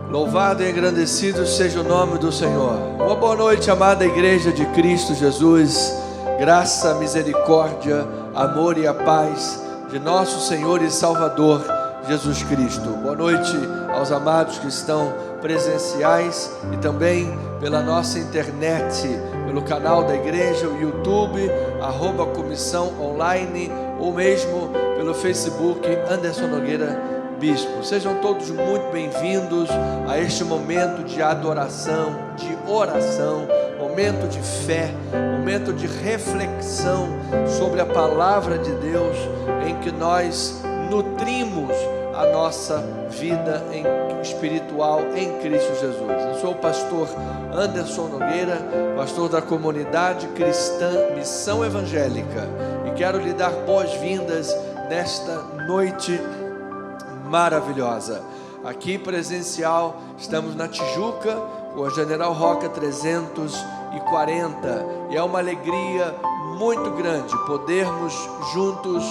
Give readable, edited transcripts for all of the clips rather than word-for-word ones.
Louvado e engrandecido seja o nome do Senhor. Uma boa noite, amada Igreja de Cristo Jesus. Graça, misericórdia, amor e a paz de nosso Senhor e Salvador Jesus Cristo. Boa noite aos amados que estão presenciais e também pela nossa internet, pelo canal da igreja, o YouTube, @comissão online, ou mesmo pelo Facebook, Anderson Nogueira Bispo. Sejam todos muito bem-vindos a este momento de adoração, de oração, momento de fé, momento de reflexão sobre a palavra de Deus, em que nós nutrimos a nossa vida espiritual em Cristo Jesus. Eu sou o pastor Anderson Nogueira, pastor da comunidade cristã Missão Evangélica, e quero lhe dar boas-vindas nesta noite maravilhosa. Aqui presencial, estamos na Tijuca, com a General Roca 340, e é uma alegria muito grande podermos juntos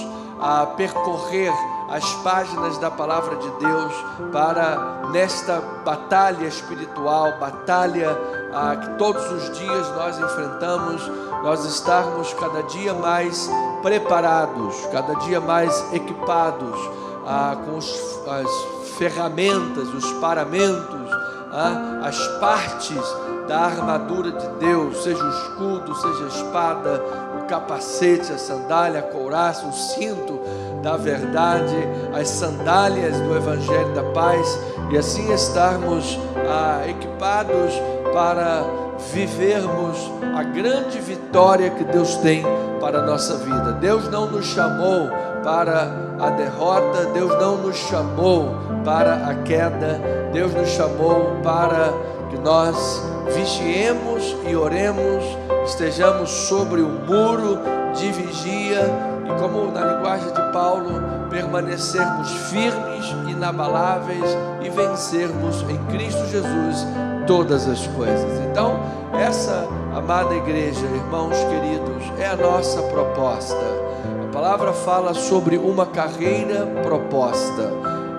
percorrer as páginas da palavra de Deus para, nesta batalha espiritual, batalha que todos os dias nós enfrentamos, nós estarmos cada dia mais preparados, cada dia mais equipados, com as ferramentas, os paramentos, as partes da armadura de Deus, seja o escudo, seja a espada, o capacete, a sandália, a couraça, o cinto da verdade, as sandálias do Evangelho da Paz, e assim estarmos equipados para vivermos a grande vitória que Deus tem para a nossa vida. Deus não nos chamou para a derrota, Deus não nos chamou para a queda, Deus nos chamou para que nós vigiemos e oremos, estejamos sobre o muro de vigia e, como na linguagem de Paulo, permanecermos firmes, inabaláveis e vencermos em Cristo Jesus todas as coisas. Então, essa amada igreja, irmãos queridos, é a nossa proposta. A palavra fala sobre uma carreira proposta.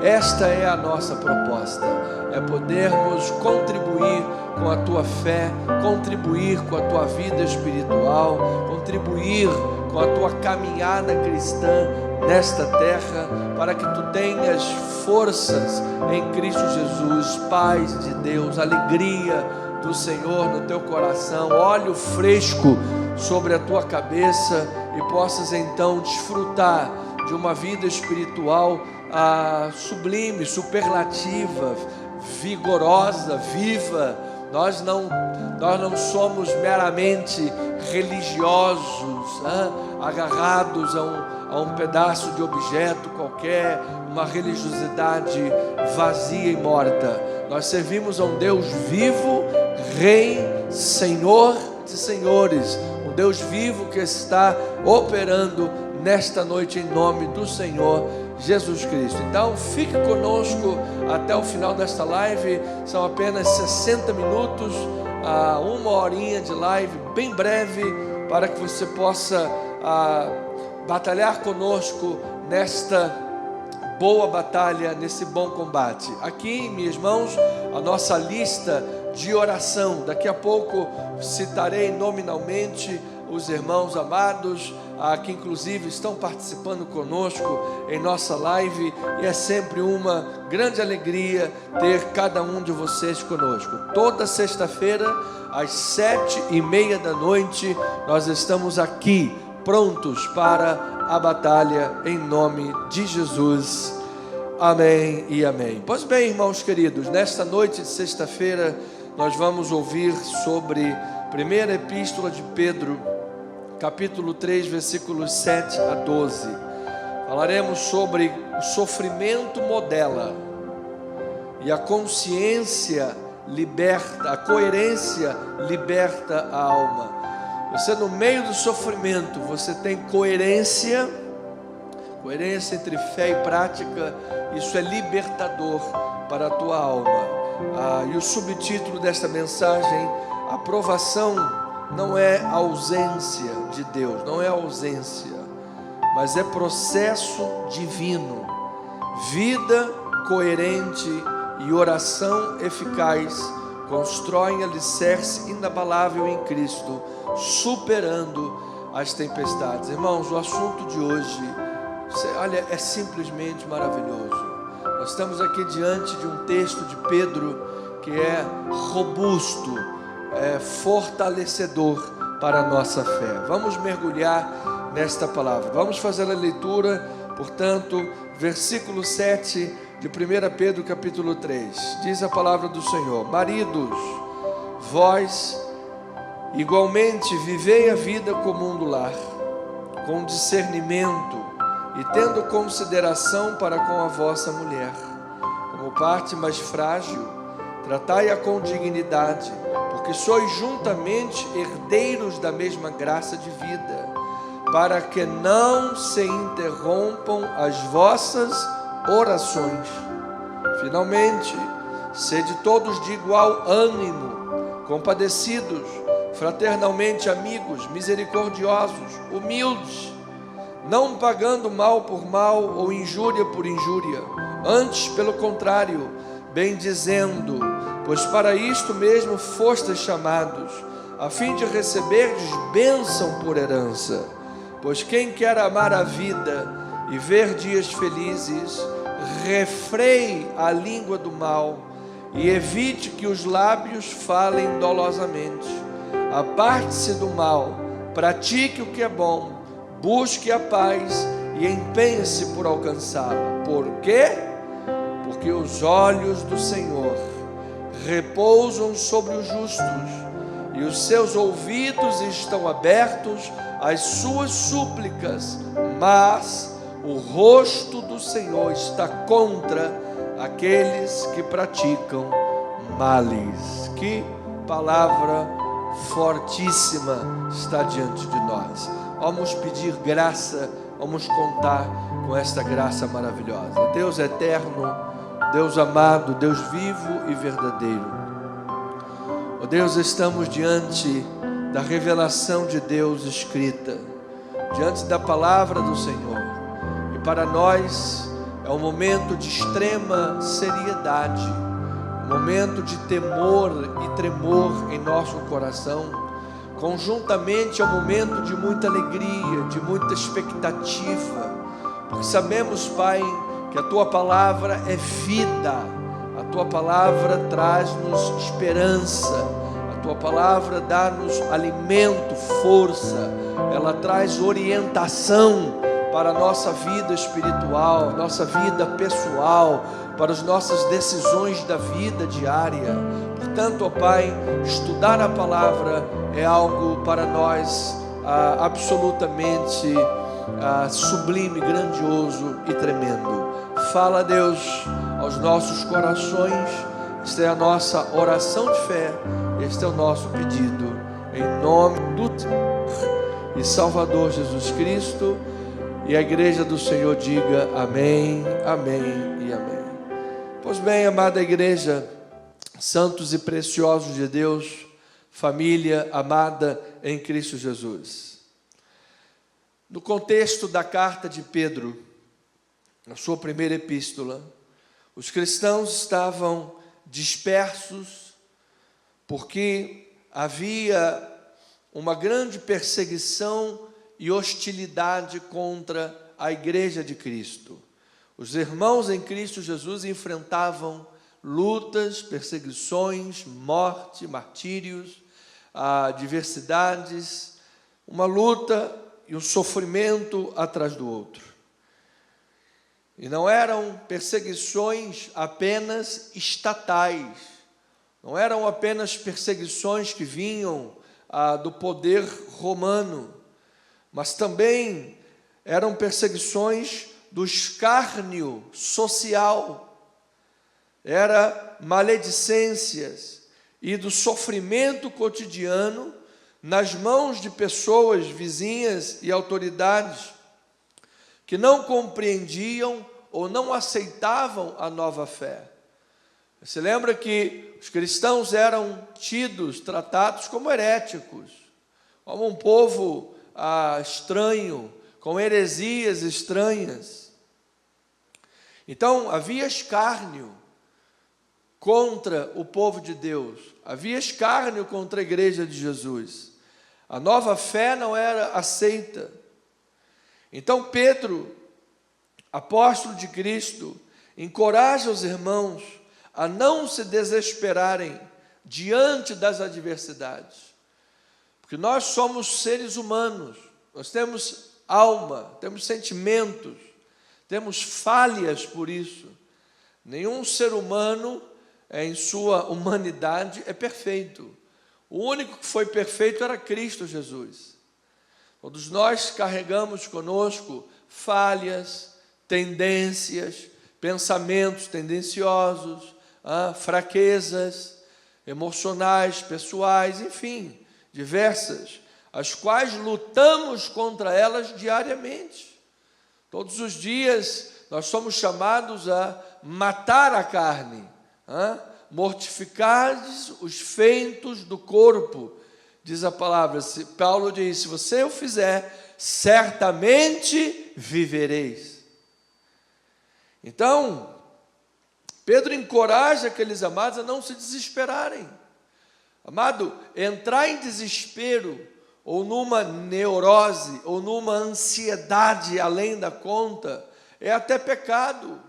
Esta é a nossa proposta, é podermos contribuir com a tua fé, contribuir com a tua vida espiritual, contribuir com a tua caminhada cristã nesta terra, para que tu tenhas forças em Cristo Jesus, paz de Deus, alegria do Senhor no teu coração, óleo fresco sobre a tua cabeça, e possas então desfrutar de uma vida espiritual sublime, superlativa, vigorosa, viva. Nós não somos meramente religiosos, agarrados a um pedaço de objeto qualquer, uma religiosidade vazia e morta. Nós servimos a um Deus vivo, Rei, Senhor de senhores, um Deus vivo que está operando nesta noite em nome do Senhor Jesus Cristo. Então fique conosco até o final desta live. São apenas 60 minutos, uma horinha de live bem breve, para que você possa batalhar conosco nesta boa batalha, nesse bom combate. Aqui, minhas mãos, a nossa lista de oração. Daqui a pouco citarei nominalmente os irmãos amados, que inclusive estão participando conosco em nossa live, e é sempre uma grande alegria ter cada um de vocês conosco. Toda sexta-feira, às 7:30 da noite, nós estamos aqui, prontos para a batalha, em nome de Jesus. Amém e amém. Pois bem, irmãos queridos, nesta noite de sexta-feira, nós vamos ouvir sobre a primeira epístola de Pedro, capítulo 3, versículos 7 a 12. Falaremos sobre o sofrimento modela, e a consciência liberta, a coerência liberta a alma. Você, no meio do sofrimento, você tem coerência entre fé e prática. Isso é libertador para a tua alma. E o subtítulo desta mensagem: aprovação não é ausência de Deus, não é ausência, mas é processo divino, vida coerente e oração eficaz constroem alicerce inabalável em Cristo, superando as tempestades. Irmãos, o assunto de hoje, olha, é simplesmente maravilhoso. Nós estamos aqui diante de um texto de Pedro que é robusto, fortalecedor para a nossa fé. Vamos mergulhar nesta palavra. Vamos fazer a leitura, portanto, versículo 7 de 1 Pedro capítulo 3. Diz a palavra do Senhor: maridos, vós igualmente vivei a vida comum do lar, com discernimento e tendo consideração para com a vossa mulher, como parte mais frágil, tratai-a com dignidade, porque sois juntamente herdeiros da mesma graça de vida, para que não se interrompam as vossas orações. Finalmente, sede todos de igual ânimo, compadecidos, fraternalmente amigos, misericordiosos, humildes, não pagando mal por mal ou injúria por injúria, antes, pelo contrário, bendizendo, pois para isto mesmo fostes chamados, a fim de receberdes bênção por herança. Pois quem quer amar a vida e ver dias felizes, refreie a língua do mal e evite que os lábios falem dolosamente. Aparte-se do mal, pratique o que é bom, busque a paz e empenhe-se por alcançá-la. Por quê? Porque os olhos do Senhor repousam sobre os justos e os seus ouvidos estão abertos às suas súplicas, mas o rosto do Senhor está contra aqueles que praticam males. Que palavra fortíssima está diante de nós. Vamos pedir graça, vamos contar com esta graça maravilhosa. Deus eterno, Deus amado, Deus vivo e verdadeiro. Ó Deus, estamos diante da revelação de Deus escrita, diante da palavra do Senhor, e para nós é um momento de extrema seriedade, um momento de temor e tremor em nosso coração. Conjuntamente é um momento de muita alegria, de muita expectativa, porque sabemos, Pai, que a Tua palavra é vida, a Tua palavra traz-nos esperança, a Tua palavra dá-nos alimento, força, ela traz orientação para a nossa vida espiritual, nossa vida pessoal, para as nossas decisões da vida diária. Portanto, ó Pai, estudar a palavra é algo para nós absolutamente sublime, grandioso e tremendo. Fala, Deus, aos nossos corações. Esta é a nossa oração de fé, este é o nosso pedido, em nome do Senhor e Salvador Jesus Cristo. E a igreja do Senhor diga amém, amém e amém. Pois bem, amada igreja, santos e preciosos de Deus, família amada em Cristo Jesus. No contexto da carta de Pedro, na sua primeira epístola, os cristãos estavam dispersos porque havia uma grande perseguição e hostilidade contra a igreja de Cristo. Os irmãos em Cristo Jesus enfrentavam lutas, perseguições, morte, martírios, adversidades, uma luta e um sofrimento atrás do outro. E não eram perseguições apenas estatais, não eram apenas perseguições que vinham do poder romano, mas também eram perseguições do escárnio social, era maledicências e do sofrimento cotidiano nas mãos de pessoas vizinhas e autoridades que não compreendiam ou não aceitavam a nova fé. Você lembra que os cristãos eram tidos, tratados como heréticos, como um povo estranho, com heresias estranhas. Então havia escárnio, contra o povo de Deus. Havia escárnio contra a igreja de Jesus. A nova fé não era aceita. Então Pedro, apóstolo de Cristo, encoraja os irmãos a não se desesperarem diante das adversidades. Porque nós somos seres humanos, nós temos alma, temos sentimentos, temos falhas por isso. Nenhum ser humano, em sua humanidade, é perfeito. O único que foi perfeito era Cristo Jesus. Todos nós carregamos conosco falhas, tendências, pensamentos tendenciosos, fraquezas emocionais, pessoais, enfim, diversas, as quais lutamos contra elas diariamente. Todos os dias nós somos chamados a matar a carne, mortificar os feitos do corpo, diz a palavra. Paulo diz: se você o fizer, certamente vivereis. Então, Pedro encoraja aqueles amados a não se desesperarem. Amado, entrar em desespero, ou numa neurose, ou numa ansiedade além da conta, é até pecado.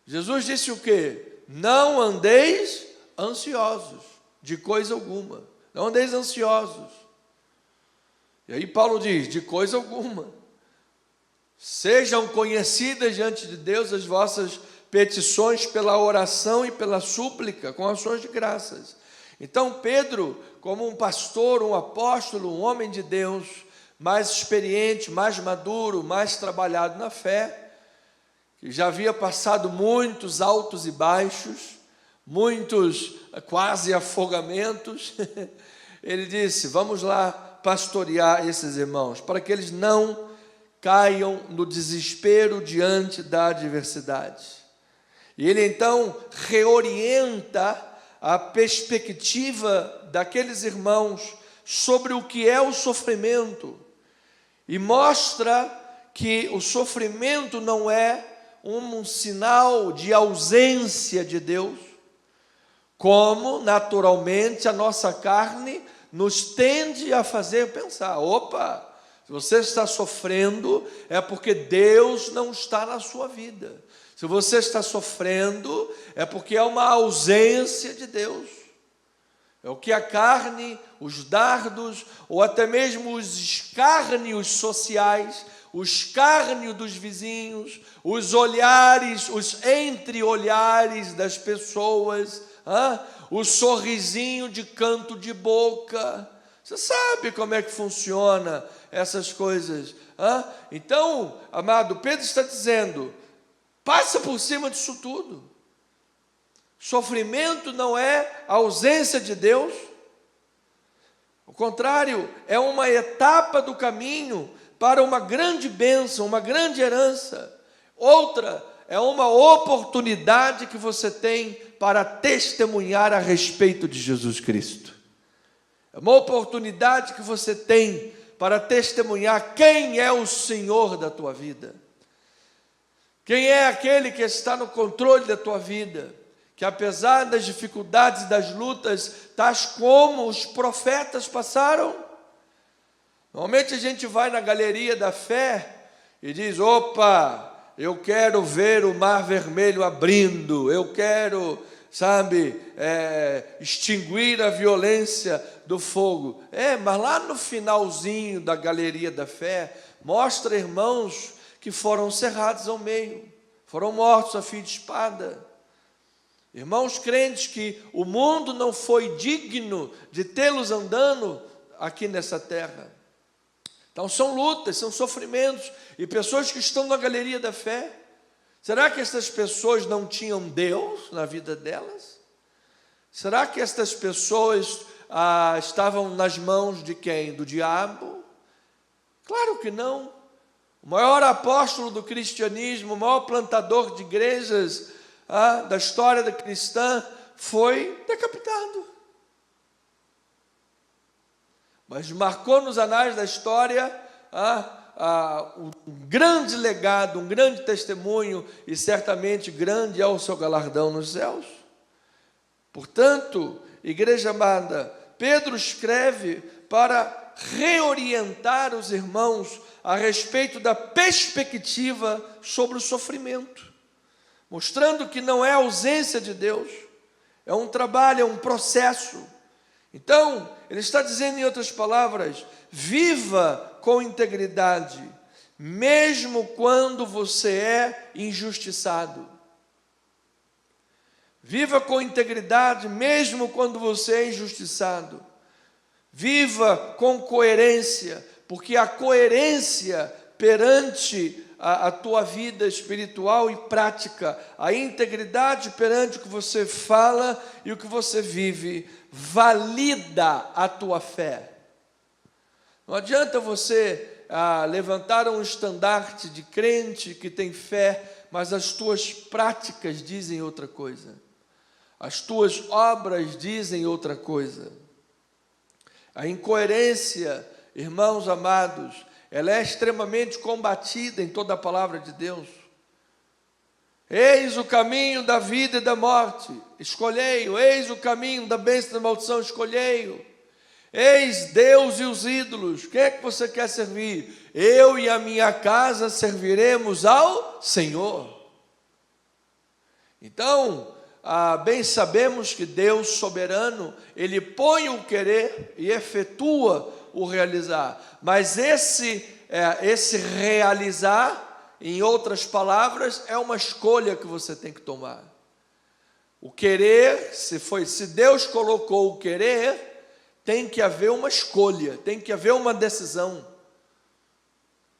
Jesus disse o quê? Não andeis ansiosos de coisa alguma. Não andeis ansiosos. E aí Paulo diz, de coisa alguma. Sejam conhecidas diante de Deus as vossas petições pela oração e pela súplica, com ações de graças. Então Pedro, como um pastor, um apóstolo, um homem de Deus, mais experiente, mais maduro, mais trabalhado na fé, que já havia passado muitos altos e baixos, muitos quase afogamentos, ele disse: vamos lá pastorear esses irmãos, para que eles não caiam no desespero diante da adversidade. E ele então reorienta a perspectiva daqueles irmãos sobre o que é o sofrimento, e mostra que o sofrimento não é um sinal de ausência de Deus, como naturalmente a nossa carne nos tende a fazer pensar: opa, se você está sofrendo é porque Deus não está na sua vida. Se você está sofrendo é porque há uma ausência de Deus. É o que a carne, os dardos, ou até mesmo os escárnios sociais, o escárnio dos vizinhos, os olhares, os entre-olhares das pessoas, o sorrisinho de canto de boca. Você sabe como é que funciona essas coisas. Então, amado, Pedro está dizendo: passa por cima disso tudo. Sofrimento não é a ausência de Deus. Ao contrário, é uma etapa do caminho para uma grande bênção, uma grande herança. Outra é uma oportunidade que você tem para testemunhar a respeito de Jesus Cristo. É uma oportunidade que você tem para testemunhar quem é o Senhor da tua vida. Quem é aquele que está no controle da tua vida, que apesar das dificuldades e das lutas, tais como os profetas passaram. Normalmente a gente vai na galeria da fé e diz: opa, eu quero ver o mar vermelho abrindo, eu quero, extinguir a violência do fogo. Mas lá no finalzinho da galeria da fé, mostra irmãos que foram cerrados ao meio, foram mortos a fio de espada. Irmãos crentes que o mundo não foi digno de tê-los andando aqui nessa terra. Então são lutas, são sofrimentos, e pessoas que estão na galeria da fé. Será que essas pessoas não tinham Deus na vida delas? Será que estas pessoas estavam nas mãos de quem? Do diabo? Claro que não. O maior apóstolo do cristianismo, o maior plantador de igrejas da história da cristã, foi decapitado. Mas marcou nos anais da história um grande legado, um grande testemunho, e certamente grande é o seu galardão nos céus. Portanto, igreja amada, Pedro escreve para reorientar os irmãos a respeito da perspectiva sobre o sofrimento, mostrando que não é ausência de Deus, é um trabalho, é um processo. Então, ele está dizendo em outras palavras, viva com integridade, mesmo quando você é injustiçado. Viva com integridade, mesmo quando você é injustiçado. Viva com coerência, porque a coerência perante a tua vida espiritual e prática, a integridade perante o que você fala e o que você vive, valida a tua fé. Não adianta você levantar um estandarte de crente que tem fé, mas as tuas práticas dizem outra coisa. As tuas obras dizem outra coisa. A incoerência, irmãos amados, ela é extremamente combatida em toda a palavra de Deus. Eis o caminho da vida e da morte, escolhei-o. Eis o caminho da bênção e da maldição, escolhei-o. Eis Deus e os ídolos, quem é que você quer servir? Eu e a minha casa serviremos ao Senhor. Então, bem sabemos que Deus soberano, Ele põe o querer e efetua o realizar, mas esse realizar, em outras palavras, é uma escolha que você tem que tomar. O querer, se Deus colocou o querer, tem que haver uma escolha, tem que haver uma decisão.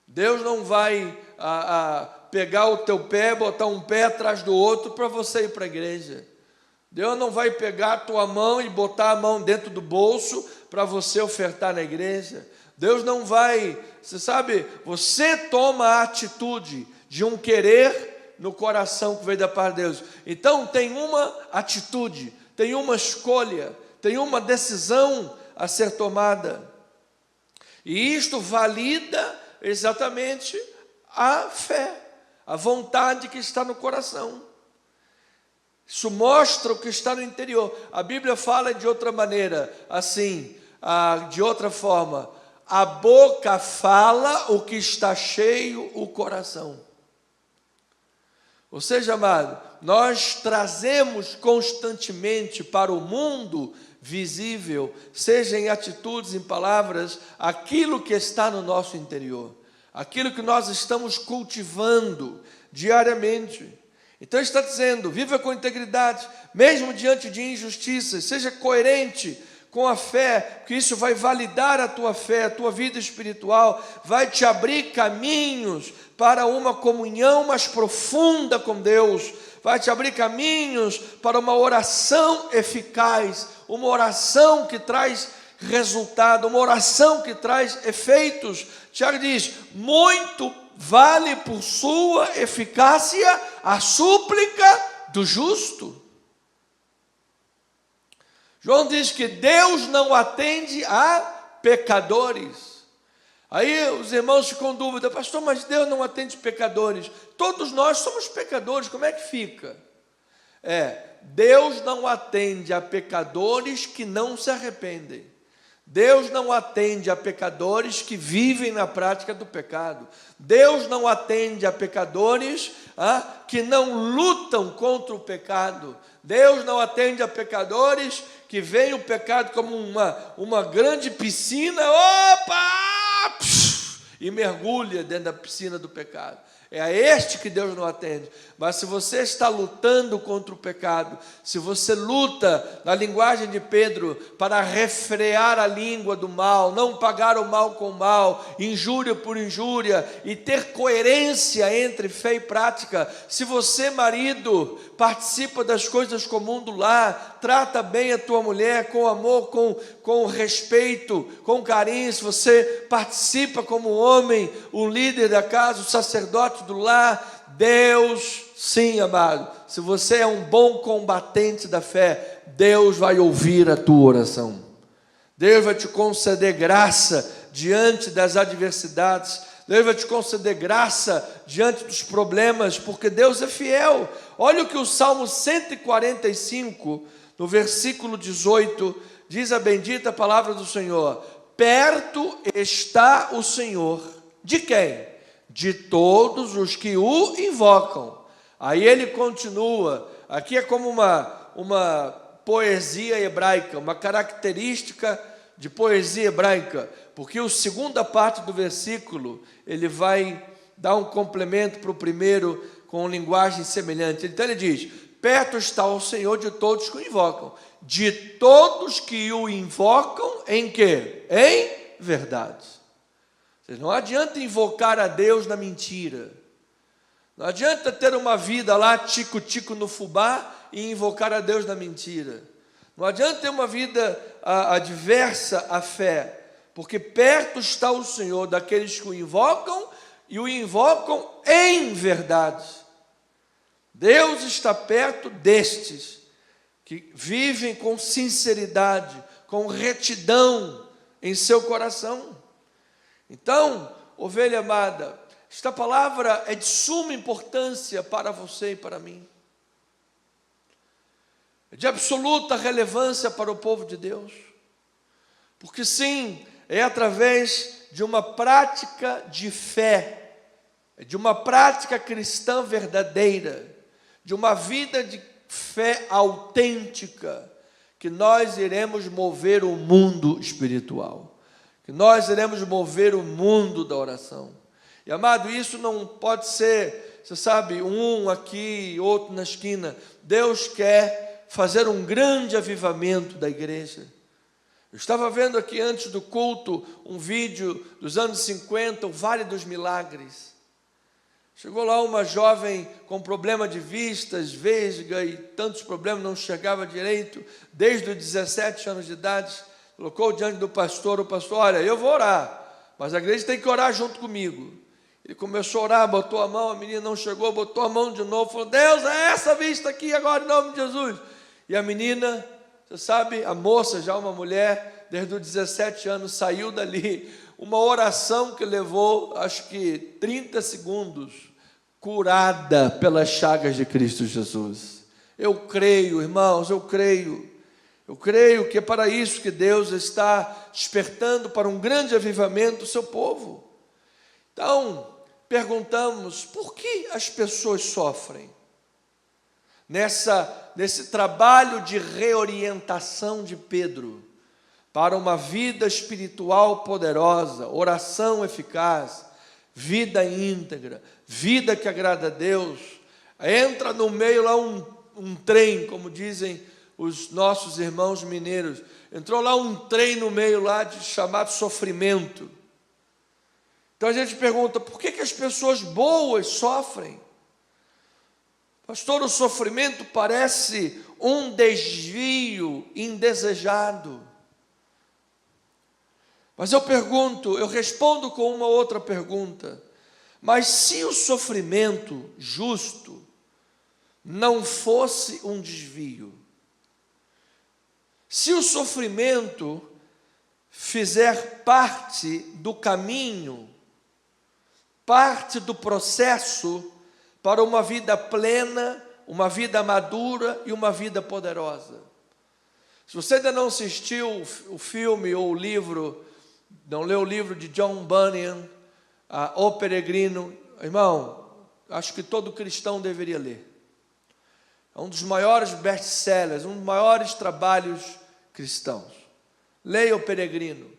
Deus não vai pegar o teu pé, botar um pé atrás do outro para você ir para a igreja. Deus não vai pegar a tua mão e botar a mão dentro do bolso para você ofertar na igreja. Deus não vai, você sabe, você toma a atitude de um querer no coração que veio da parte de Deus. Então tem uma atitude, tem uma escolha, tem uma decisão a ser tomada. E isto valida exatamente a fé, a vontade que está no coração. Isso mostra o que está no interior. A Bíblia fala de outra maneira, assim, de outra forma. A boca fala o que está cheio o coração. Ou seja, amado, nós trazemos constantemente para o mundo visível, seja em atitudes, em palavras, aquilo que está no nosso interior, aquilo que nós estamos cultivando diariamente. Então está dizendo, viva com integridade, mesmo diante de injustiças, seja coerente com a fé, porque isso vai validar a tua fé, a tua vida espiritual, vai te abrir caminhos para uma comunhão mais profunda com Deus, vai te abrir caminhos para uma oração eficaz, uma oração que traz resultado, uma oração que traz efeitos. Tiago diz, muito vale por sua eficácia a súplica do justo. João diz que Deus não atende a pecadores. Aí os irmãos ficam com dúvida, pastor, mas Deus não atende pecadores. Todos nós somos pecadores, como é que fica? Deus não atende a pecadores que não se arrependem. Deus não atende a pecadores que vivem na prática do pecado. Deus não atende a pecadores que não lutam contra o pecado. Deus não atende a pecadores que veem o pecado como uma grande piscina, e mergulha dentro da piscina do pecado. É a este que Deus não atende. Mas se você está lutando contra o pecado, se você luta, na linguagem de Pedro, para refrear a língua do mal, não pagar o mal com o mal, injúria por injúria, e ter coerência entre fé e prática, se você, marido, participa das coisas comuns do lar, trata bem a tua mulher com amor, com respeito, com carinho, se você participa como homem, o líder da casa, o sacerdote do lar, Deus, sim, amado, se você é um bom combatente da fé, Deus vai ouvir a tua oração. Deus vai te conceder graça diante das adversidades. Deus vai te conceder graça diante dos problemas, porque Deus é fiel. Olha o que o Salmo 145, no versículo 18, diz a bendita palavra do Senhor: perto está o Senhor. De quem? De todos os que o invocam. Aí ele continua, aqui é como uma poesia hebraica, uma característica de poesia hebraica, porque a segunda parte do versículo, ele vai dar um complemento para o primeiro, com linguagem semelhante. Então ele diz: perto está o Senhor de todos que o invocam, de todos que o invocam em quê? Em verdade. Não adianta invocar a Deus na mentira, não adianta ter uma vida lá tico-tico no fubá e invocar a Deus na mentira, não adianta ter uma vida adversa à fé, porque perto está o Senhor daqueles que o invocam e o invocam em verdade. Deus está perto destes que vivem com sinceridade, com retidão em seu coração. Então, ovelha amada, esta palavra é de suma importância para você e para mim, é de absoluta relevância para o povo de Deus, porque sim, é através de uma prática de fé, de uma prática cristã verdadeira, de uma vida de fé autêntica, que nós iremos mover o mundo espiritual, que nós iremos mover o mundo da oração. E amado, isso não pode ser, você sabe, um aqui, outro na esquina. Deus quer fazer um grande avivamento da igreja. Eu estava vendo aqui antes do culto um vídeo dos anos 50, o Vale dos Milagres. Chegou lá uma jovem com problema de vistas, vesga e tantos problemas, não enxergava direito, desde os 17 anos de idade. Colocou diante do pastor, o pastor: olha, eu vou orar, mas a igreja tem que orar junto comigo. Ele começou a orar, botou a mão, a menina não chegou, botou a mão de novo, falou: Deus, é essa vista aqui agora, em nome de Jesus. E a menina, você sabe, a moça, já uma mulher, desde os 17 anos, saiu dali, uma oração que levou, acho que 30 segundos, curada pelas chagas de Cristo Jesus. Eu creio, irmãos, eu creio que é para isso que Deus está despertando para um grande avivamento do seu povo. Então, perguntamos: por que as pessoas sofrem? Nesse trabalho de reorientação de Pedro, para uma vida espiritual poderosa, oração eficaz, vida íntegra, vida que agrada a Deus, entra no meio lá um trem, como dizem os nossos irmãos mineiros, entrou lá um trem no meio lá chamado sofrimento. Então a gente pergunta: por que as pessoas boas sofrem? Pastor, o sofrimento parece um desvio indesejado. Mas eu respondo com uma outra pergunta: mas se o sofrimento justo não fosse um desvio, se o sofrimento fizer parte do caminho, parte do processo para uma vida plena, uma vida madura e uma vida poderosa. Se você ainda não assistiu o filme ou o livro, não leu o livro de John Bunyan, O Peregrino, irmão, acho que todo cristão deveria ler. É um dos maiores best-sellers, um dos maiores trabalhos cristãos. Leia O Peregrino.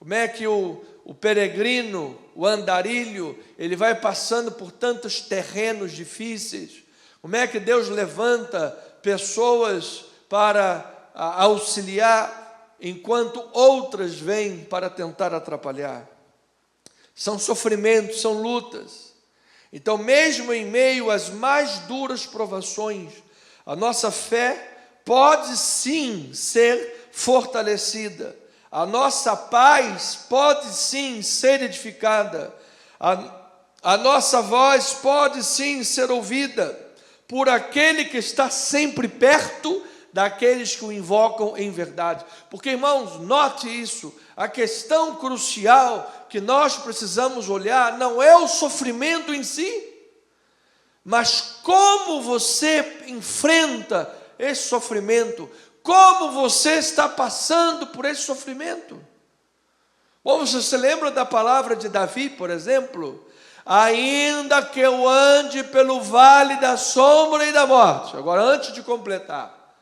Como é que o peregrino, o andarilho, ele vai passando por tantos terrenos difíceis. Como é que Deus levanta pessoas para auxiliar, enquanto outras vêm para tentar atrapalhar. São sofrimentos, são lutas. Então, mesmo em meio às mais duras provações, a nossa fé pode sim ser fortalecida. A nossa paz pode sim ser edificada. A nossa voz pode sim ser ouvida por aquele que está sempre perto daqueles que o invocam em verdade. Porque, irmãos, note isso, a questão crucial que nós precisamos olhar não é o sofrimento em si, mas como você enfrenta esse sofrimento. Como você está passando por esse sofrimento? Bom, você se lembra da palavra de Davi, por exemplo? Ainda que eu ande pelo vale da sombra e da morte. Agora, antes de completar,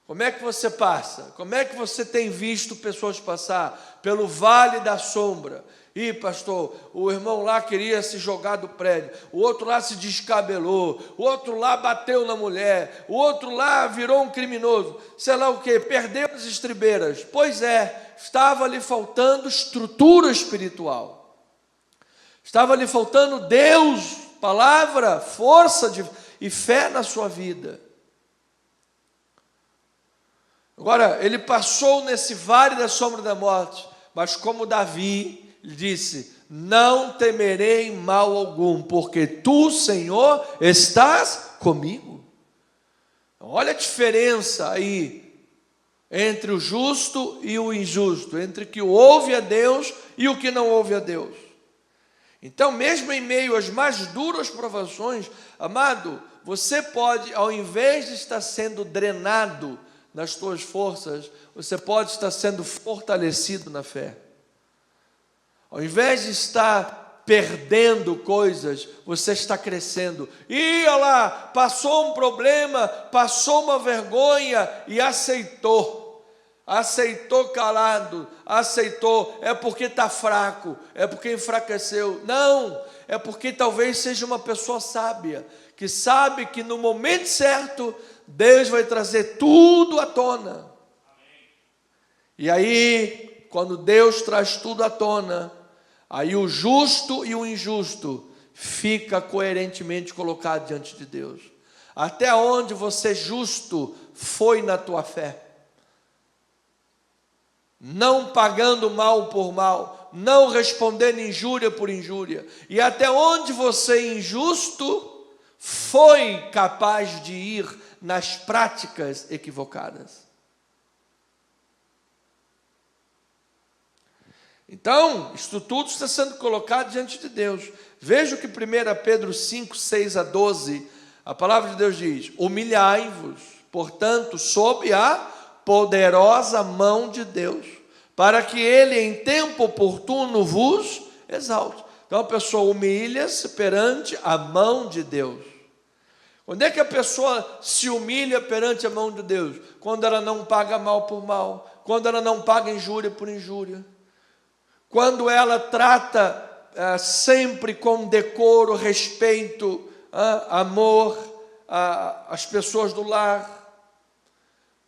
como é que você passa? Como é que você tem visto pessoas passar pelo vale da sombra? Ih, pastor, o irmão lá queria se jogar do prédio, o outro lá se descabelou, o outro lá bateu na mulher, o outro lá virou um criminoso, sei lá o que, perdeu as estribeiras. Pois é, estava lhe faltando estrutura espiritual, estava lhe faltando Deus, palavra, força e fé na sua vida. Agora, ele passou nesse vale da sombra da morte, mas como Davi disse, não temerei mal algum, porque tu, Senhor, estás comigo. Olha a diferença aí entre o justo e o injusto, entre o que ouve a Deus e o que não ouve a Deus. Então, mesmo em meio às mais duras provações, amado, você pode, ao invés de estar sendo drenado nas tuas forças, você pode estar sendo fortalecido na fé. Ao invés de estar perdendo coisas, você está crescendo. E olha lá, passou um problema, passou uma vergonha e aceitou calado, aceitou, é porque está fraco, é porque enfraqueceu. Não, é porque talvez seja uma pessoa sábia, que sabe que no momento certo, Deus vai trazer tudo à tona. E aí, quando Deus traz tudo à tona, aí o justo e o injusto fica coerentemente colocado diante de Deus. Até onde você justo foi na tua fé? Não pagando mal por mal, não respondendo injúria por injúria. E até onde você injusto foi capaz de ir nas práticas equivocadas. Então, isso tudo está sendo colocado diante de Deus. Veja o que 1 Pedro 5, 6 a 12, a palavra de Deus diz: humilhai-vos, portanto, sob a poderosa mão de Deus, para que Ele em tempo oportuno vos exalte. Então a pessoa humilha-se perante a mão de Deus. Quando é que a pessoa se humilha perante a mão de Deus? Quando ela não paga mal por mal, quando ela não paga injúria por injúria, quando ela trata sempre com decoro, respeito, amor as pessoas do lar,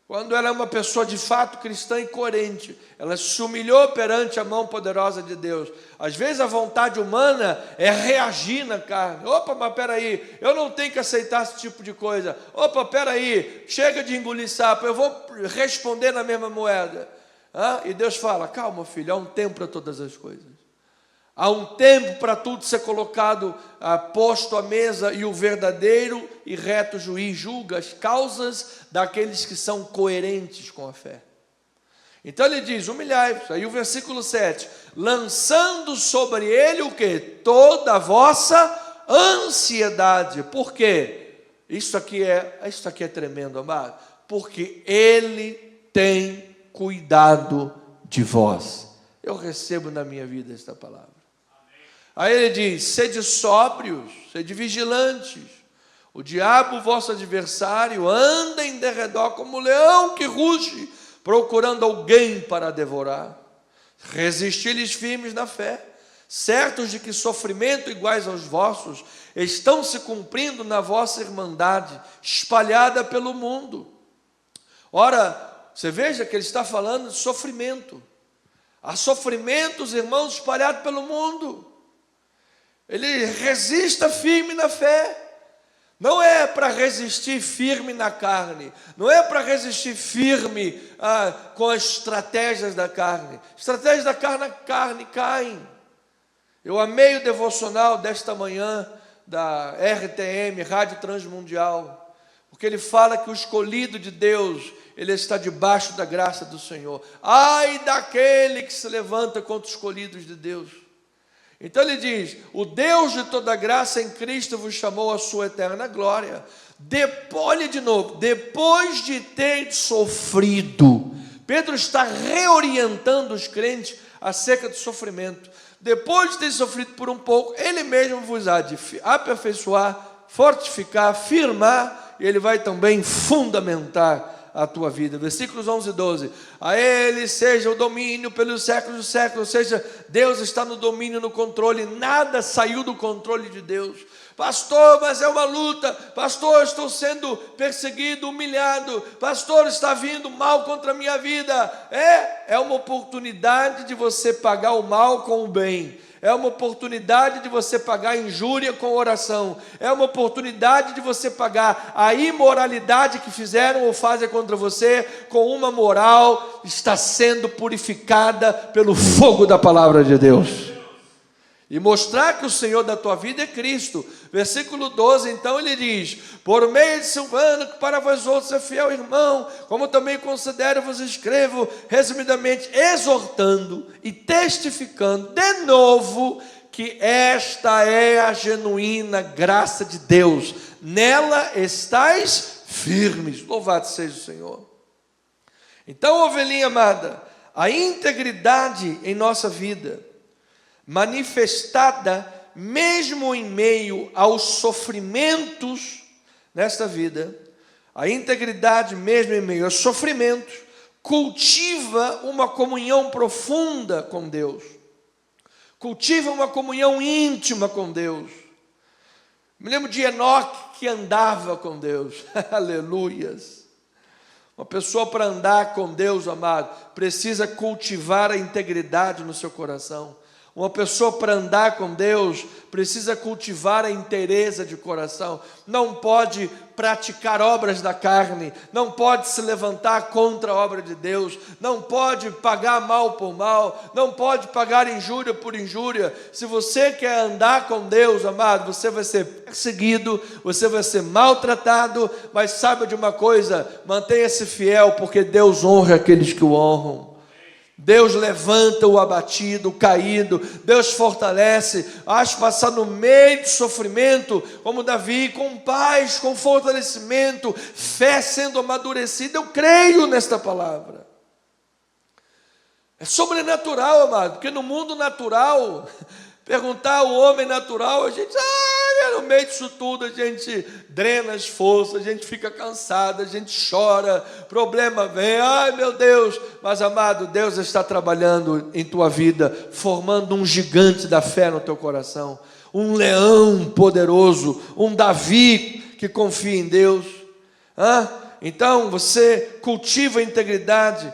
quando ela é uma pessoa de fato cristã e coerente, ela se humilhou perante a mão poderosa de Deus. Às vezes a vontade humana é reagir na carne. Opa, mas peraí, eu não tenho que aceitar esse tipo de coisa. Opa, peraí, chega de engolir sapo, eu vou responder na mesma moeda. E Deus fala: calma, filho, há um tempo para todas as coisas. Há um tempo para tudo ser colocado, posto à mesa, e o verdadeiro e reto juiz julga as causas daqueles que são coerentes com a fé. Então ele diz: humilhai-vos. Aí o versículo 7, lançando sobre ele o quê? Toda a vossa ansiedade. Por quê? Isso aqui é tremendo, amado. Porque ele tem cuidado de vós. Eu recebo na minha vida esta palavra. Aí ele diz: sede sóbrios, sede vigilantes. O diabo, vosso adversário, anda em derredor como um leão que ruge, procurando alguém para devorar. Resisti-lhes firmes na fé, certos de que sofrimento iguais aos vossos estão se cumprindo na vossa irmandade, espalhada pelo mundo. Ora, você veja que ele está falando de sofrimento. Há sofrimentos, irmãos, espalhados pelo mundo. Ele resista firme na fé. Não é para resistir firme na carne. Não é para resistir firme com as estratégias da carne. Estratégias da carne caem. Eu amei o devocional desta manhã da RTM, Rádio Transmundial, porque ele fala que o escolhido de Deus, ele está debaixo da graça do Senhor. Ai daquele que se levanta contra os escolhidos de Deus. Então ele diz: o Deus de toda graça em Cristo vos chamou à sua eterna glória. Olhe de novo, depois de ter sofrido. Pedro está reorientando os crentes acerca do sofrimento. Depois de ter sofrido por um pouco, ele mesmo vos há de aperfeiçoar, fortificar, firmar, e ele vai também fundamentar a tua vida. Versículos 11 e 12. A ele seja o domínio pelos séculos dos séculos. Ou seja, Deus está no domínio, no controle. Nada saiu do controle de Deus. Pastor, mas é uma luta. Pastor, estou sendo perseguido, humilhado. Pastor, está vindo mal contra a minha vida. É uma oportunidade de você pagar o mal com o bem. É uma oportunidade de você pagar a injúria com oração. É uma oportunidade de você pagar a imoralidade que fizeram ou fazem contra você com uma moral está sendo purificada pelo fogo da palavra de Deus. E mostrar que o Senhor da tua vida é Cristo. Versículo 12, então ele diz: por meio de Silvano, que para vós outros é fiel irmão, como também considero, vos escrevo resumidamente, exortando e testificando de novo que esta é a genuína graça de Deus, nela estais firmes. Louvado seja o Senhor. Então, ovelhinha amada, a integridade em nossa vida, manifestada mesmo em meio aos sofrimentos nesta vida, a integridade mesmo em meio aos sofrimentos, cultiva uma comunhão profunda com Deus, cultiva uma comunhão íntima com Deus. Me lembro de Enoque, que andava com Deus, aleluias. Uma pessoa, para andar com Deus, amado, precisa cultivar a integridade no seu coração. Uma pessoa, para andar com Deus, precisa cultivar a inteireza de coração. Não pode praticar obras da carne, não pode se levantar contra a obra de Deus, não pode pagar mal por mal, não pode pagar injúria por injúria. Se você quer andar com Deus, amado, você vai ser perseguido, você vai ser maltratado, mas saiba de uma coisa, mantenha-se fiel, porque Deus honra aqueles que o honram. Deus levanta o abatido, o caído, Deus fortalece. Acho passar no meio do sofrimento, como Davi, com paz, com fortalecimento, fé sendo amadurecida. Eu creio nesta palavra. É sobrenatural, amado, porque no mundo natural, perguntar ao homem natural, a gente, no meio disso tudo, a gente drena as forças, a gente fica cansado, a gente chora, problema vem, ai meu Deus, mas amado, Deus está trabalhando em tua vida, formando um gigante da fé no teu coração, um leão poderoso, um Davi que confia em Deus. Então você cultiva a integridade,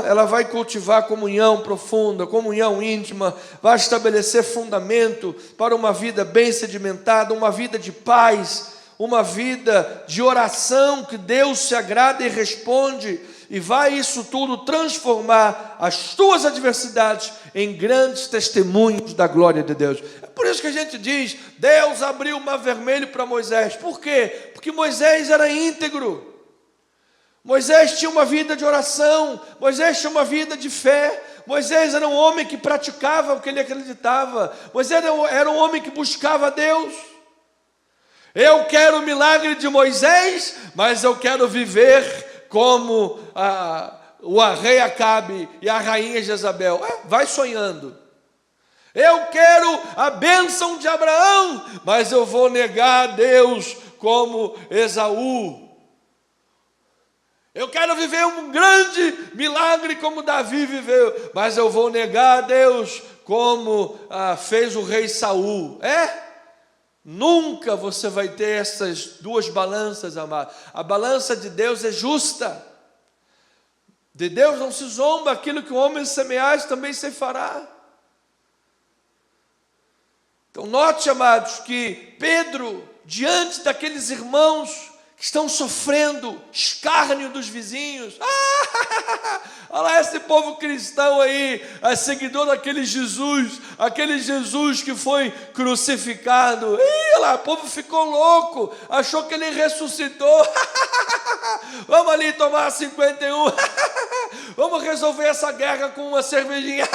ela vai cultivar comunhão profunda, comunhão íntima, vai estabelecer fundamento para uma vida bem sedimentada, uma vida de paz, uma vida de oração que Deus se agrada e responde, e vai isso tudo transformar as tuas adversidades em grandes testemunhos da glória de Deus. É por isso que a gente diz, Deus abriu o mar vermelho para Moisés. Por quê? Porque Moisés era íntegro. Moisés tinha uma vida de oração, Moisés tinha uma vida de fé, Moisés era um homem que praticava o que ele acreditava, Moisés era um homem que buscava a Deus. Eu quero o milagre de Moisés, mas eu quero viver como o rei Acabe e a rainha Jezabel. Vai sonhando. Eu quero a bênção de Abraão, mas eu vou negar a Deus como Esaú. Eu quero viver um grande milagre como Davi viveu, mas eu vou negar a Deus como fez o rei Saul. Nunca você vai ter essas duas balanças, amado. A balança de Deus é justa. De Deus não se zomba, aquilo que o homem semear também se fará. Então note, amados, que Pedro, diante daqueles irmãos que estão sofrendo escárnio dos vizinhos, olha lá esse povo cristão aí, seguidor daquele Jesus que foi crucificado, olha lá, o povo ficou louco, achou que ele ressuscitou, vamos ali tomar 51, vamos resolver essa guerra com uma cervejinha,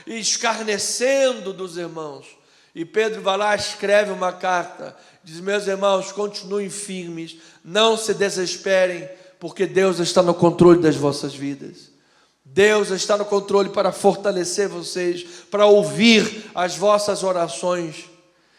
e escarnecendo dos irmãos. E Pedro vai lá, escreve uma carta, diz: meus irmãos, continuem firmes, não se desesperem, porque Deus está no controle das vossas vidas. Deus está no controle para fortalecer vocês, para ouvir as vossas orações,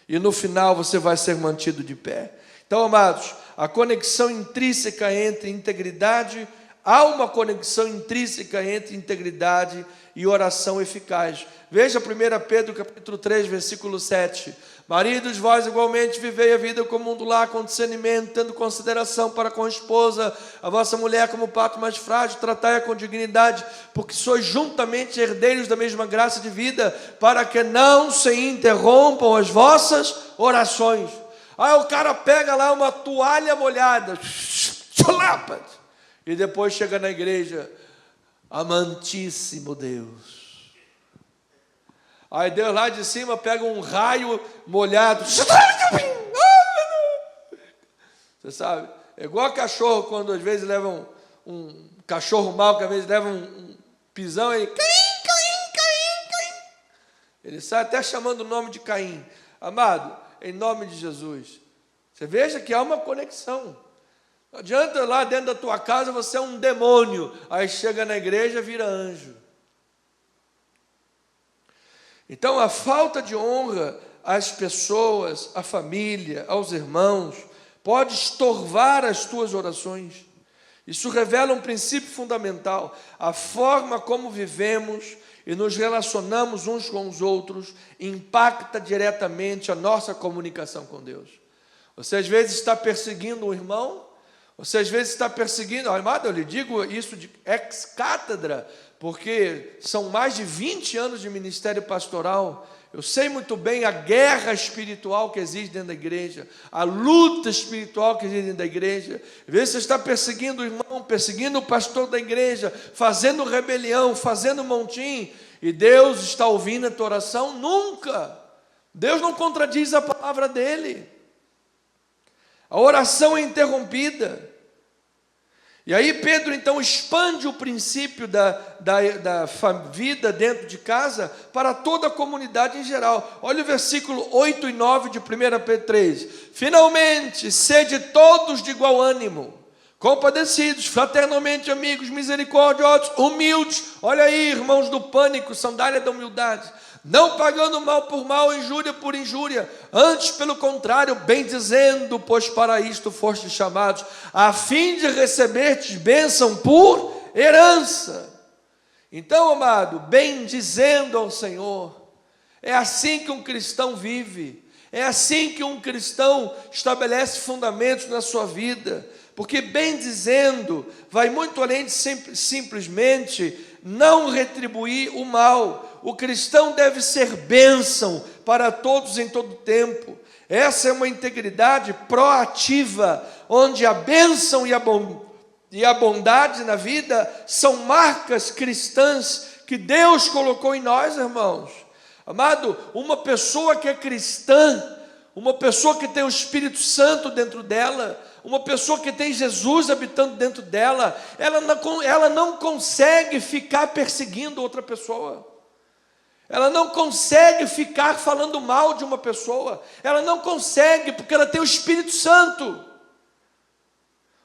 e no final você vai ser mantido de pé. Então, amados, a conexão intrínseca entre integridade, há uma conexão intrínseca entre integridade e oração eficaz. Veja 1 Pedro capítulo 3, versículo 7. Maridos, vós igualmente vivei a vida como um do lar, com discernimento, tendo consideração para com a esposa, a vossa mulher como parte mais frágil, tratai-a com dignidade, porque sois juntamente herdeiros da mesma graça de vida, para que não se interrompam as vossas orações. Aí o cara pega lá uma toalha molhada, e depois chega na igreja: amantíssimo Deus. Aí Deus lá de cima pega um raio molhado. Você sabe, é igual cachorro, quando às vezes leva um cachorro mau, que às vezes leva um pisão e Caim. Ele sai até chamando o nome de Caim. Amado, em nome de Jesus, você veja que há uma conexão. Não adianta lá dentro da tua casa você é um demônio, aí chega na igreja vira anjo. Então a falta de honra às pessoas, à família, aos irmãos, pode estorvar as tuas orações. Isso revela um princípio fundamental: a forma como vivemos e nos relacionamos uns com os outros impacta diretamente a nossa comunicação com Deus. Você às vezes está perseguindo um irmão, você às vezes está perseguindo, amado, eu lhe digo isso de ex-cátedra, porque são mais de 20 anos de ministério pastoral. Eu sei muito bem a guerra espiritual que existe dentro da igreja, a luta espiritual que existe dentro da igreja. Às vezes você está perseguindo o irmão, perseguindo o pastor da igreja, fazendo rebelião, fazendo montim, e Deus está ouvindo a tua oração? Nunca. Deus não contradiz a palavra dele. A oração é interrompida. E aí Pedro então expande o princípio da vida dentro de casa para toda a comunidade em geral. Olha o versículo 8 e 9 de 1 Pedro 3. Finalmente, sede todos de igual ânimo, compadecidos, fraternalmente amigos, misericordiosos, humildes. Olha aí, irmãos do pânico, sandália da humildade. Não pagando mal por mal, injúria por injúria, antes pelo contrário, bendizendo, pois para isto fostes chamados, a fim de receberdes bênção por herança. Então, amado, bendizendo ao Senhor, é assim que um cristão vive, é assim que um cristão estabelece fundamentos na sua vida, porque bendizendo vai muito além de simplesmente não retribuir o mal. O cristão deve ser bênção para todos em todo tempo. Essa é uma integridade proativa, onde a bênção e a bondade na vida são marcas cristãs que Deus colocou em nós, irmãos. Amado, uma pessoa que é cristã, uma pessoa que tem o Espírito Santo dentro dela, uma pessoa que tem Jesus habitando dentro dela, ela não consegue ficar perseguindo outra pessoa. Ela não consegue ficar falando mal de uma pessoa. Ela não consegue, porque ela tem o Espírito Santo.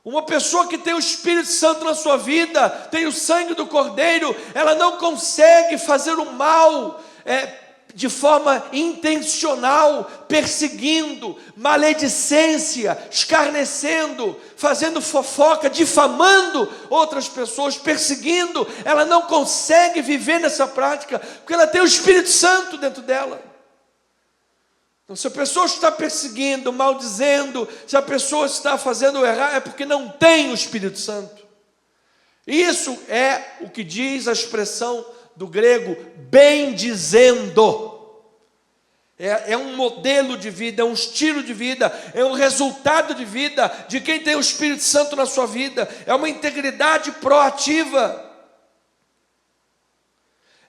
Uma pessoa que tem o Espírito Santo na sua vida, tem o sangue do Cordeiro, ela não consegue fazer o mal de forma intencional, perseguindo, maledicência, escarnecendo, fazendo fofoca, difamando outras pessoas, perseguindo. Ela não consegue viver nessa prática, porque ela tem o Espírito Santo dentro dela. Então, se a pessoa está perseguindo, maldizendo, se a pessoa está fazendo errar, é porque não tem o Espírito Santo. Isso é o que diz a expressão do grego bendizendo. É um modelo de vida, é um estilo de vida, é um resultado de vida de quem tem o Espírito Santo na sua vida. É uma integridade proativa.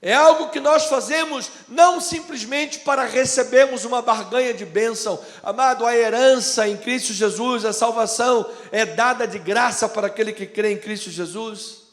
É algo que nós fazemos não simplesmente para recebermos uma barganha de bênção. Amado, a herança em Cristo Jesus, a salvação é dada de graça para aquele que crê em Cristo Jesus.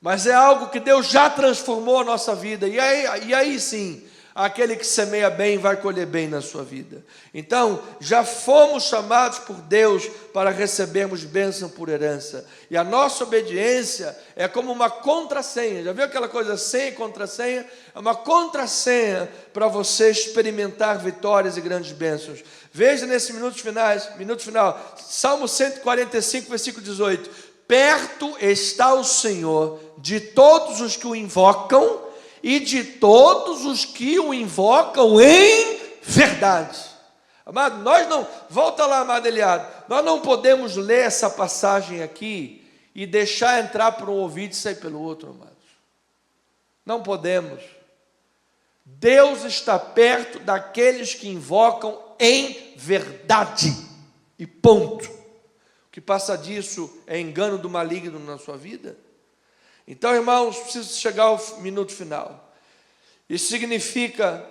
mas é algo que Deus já transformou a nossa vida, e aí sim, aquele que semeia bem vai colher bem na sua vida. Então, já fomos chamados por Deus para recebermos bênção por herança, e a nossa obediência é como uma contrassenha. Já viu aquela coisa, senha e contrassenha? É uma contrassenha para você experimentar vitórias e grandes bênçãos. Veja nesse minuto final, Salmo 145, versículo 18: perto está o Senhor de todos os que o invocam, e de todos os que o invocam em verdade. Amado, nós não, volta lá, amado Eliado, nós não podemos ler essa passagem aqui e deixar entrar por um ouvido e sair pelo outro, amados. Não podemos. Deus está perto daqueles que invocam em verdade, e ponto. O que passa disso é engano do maligno na sua vida. Então, irmãos, preciso chegar ao minuto final. Isso significa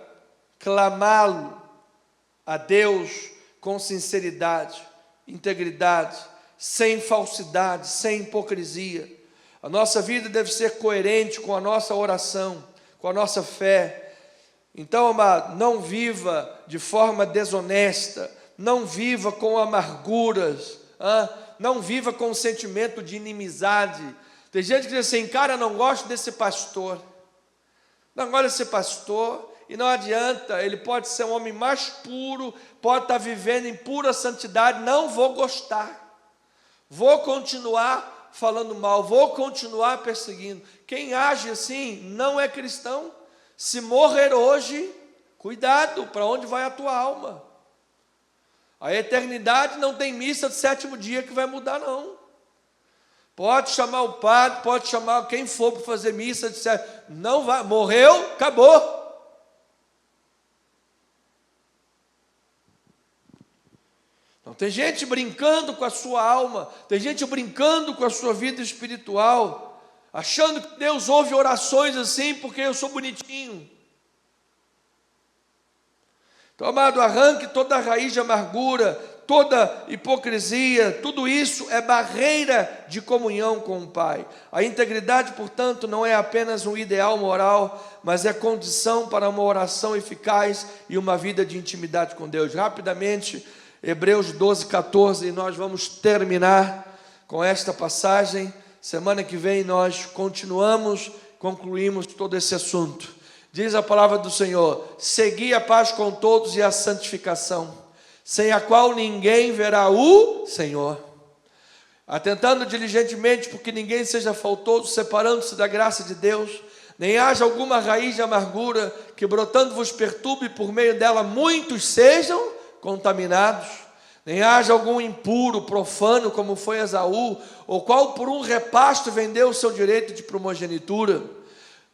clamá-lo a Deus com sinceridade, integridade, sem falsidade, sem hipocrisia. A nossa vida deve ser coerente com a nossa oração, com a nossa fé. Então, amado, não viva de forma desonesta, não viva com amarguras, não viva com um sentimento de inimizade. Tem gente que diz assim, cara, não gosto desse pastor, não gosto desse pastor, e não adianta, ele pode ser um homem mais puro, pode estar vivendo em pura santidade, não vou gostar, vou continuar falando mal, vou continuar perseguindo. Quem age assim não é cristão. Se morrer hoje, cuidado, para onde vai a tua alma? A eternidade não tem missa de sétimo dia que vai mudar, não. Pode chamar o padre, pode chamar quem for para fazer missa de sétimo, não vai, morreu, acabou. Então, tem gente brincando com a sua alma, tem gente brincando com a sua vida espiritual, achando que Deus ouve orações assim porque eu sou bonitinho. Então, amado, arranque toda a raiz de amargura, toda hipocrisia, tudo isso é barreira de comunhão com o Pai. A integridade, portanto, não é apenas um ideal moral, mas é condição para uma oração eficaz e uma vida de intimidade com Deus. Rapidamente, Hebreus 12, 14, e nós vamos terminar com esta passagem. Semana que vem nós concluímos todo esse assunto. Diz a palavra do Senhor: segui a paz com todos e a santificação, sem a qual ninguém verá o Senhor. Atentando diligentemente, porque ninguém seja faltoso, separando-se da graça de Deus, nem haja alguma raiz de amargura, que brotando vos perturbe, e por meio dela muitos sejam contaminados. Nem haja algum impuro, profano, como foi Esaú, o qual por um repasto vendeu o seu direito de primogenitura.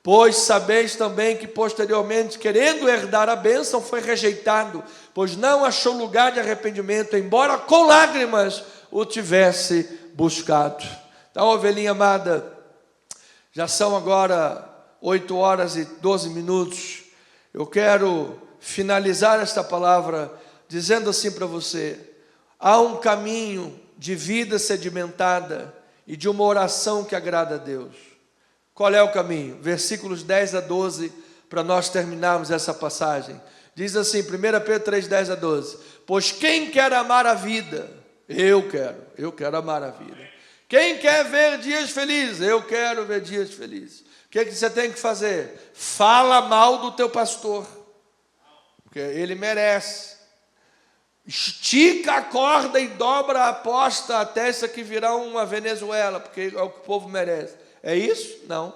Pois sabeis também que posteriormente, querendo herdar a bênção, foi rejeitado, pois não achou lugar de arrependimento, embora com lágrimas o tivesse buscado. Então, ovelhinha amada, já são agora 8h12. Eu quero finalizar esta palavra dizendo assim para você: há um caminho de vida sedimentada e de uma oração que agrada a Deus. Qual é o caminho? Versículos 10 a 12, para nós terminarmos essa passagem. Diz assim, 1 Pedro 3, 10 a 12: pois quem quer amar a vida, eu quero amar a vida. Quem quer ver dias felizes, eu quero ver dias felizes. O que você tem que fazer? Fala mal do teu pastor, porque ele merece. Estica a corda e dobra a aposta até isso aqui virar uma Venezuela, porque é o que o povo merece. É isso? Não.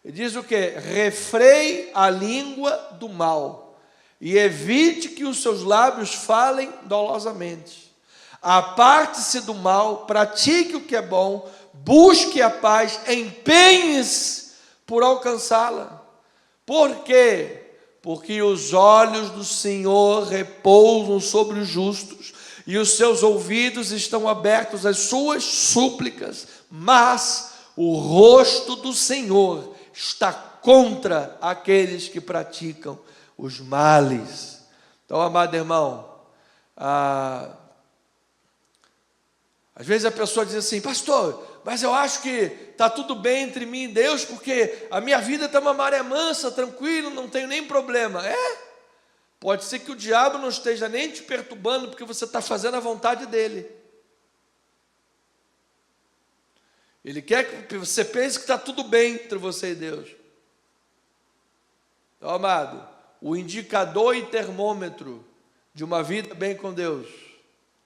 Ele diz o quê? Refreie a língua do mal e evite que os seus lábios falem dolosamente. Aparte-se do mal, pratique o que é bom, busque a paz, empenhe-se por alcançá-la. Por quê? Porque os olhos do Senhor repousam sobre os justos e os seus ouvidos estão abertos às suas súplicas, mas o rosto do Senhor está contra aqueles que praticam os males. Então, amado irmão, às vezes a pessoa diz assim: pastor, mas eu acho que está tudo bem entre mim e Deus, porque a minha vida está uma maré mansa, tranquilo, não tenho nem problema. Pode ser que o diabo não esteja nem te perturbando, porque você está fazendo a vontade dele. Ele quer que você pense que está tudo bem entre você e Deus. Então, amado, o indicador e termômetro de uma vida bem com Deus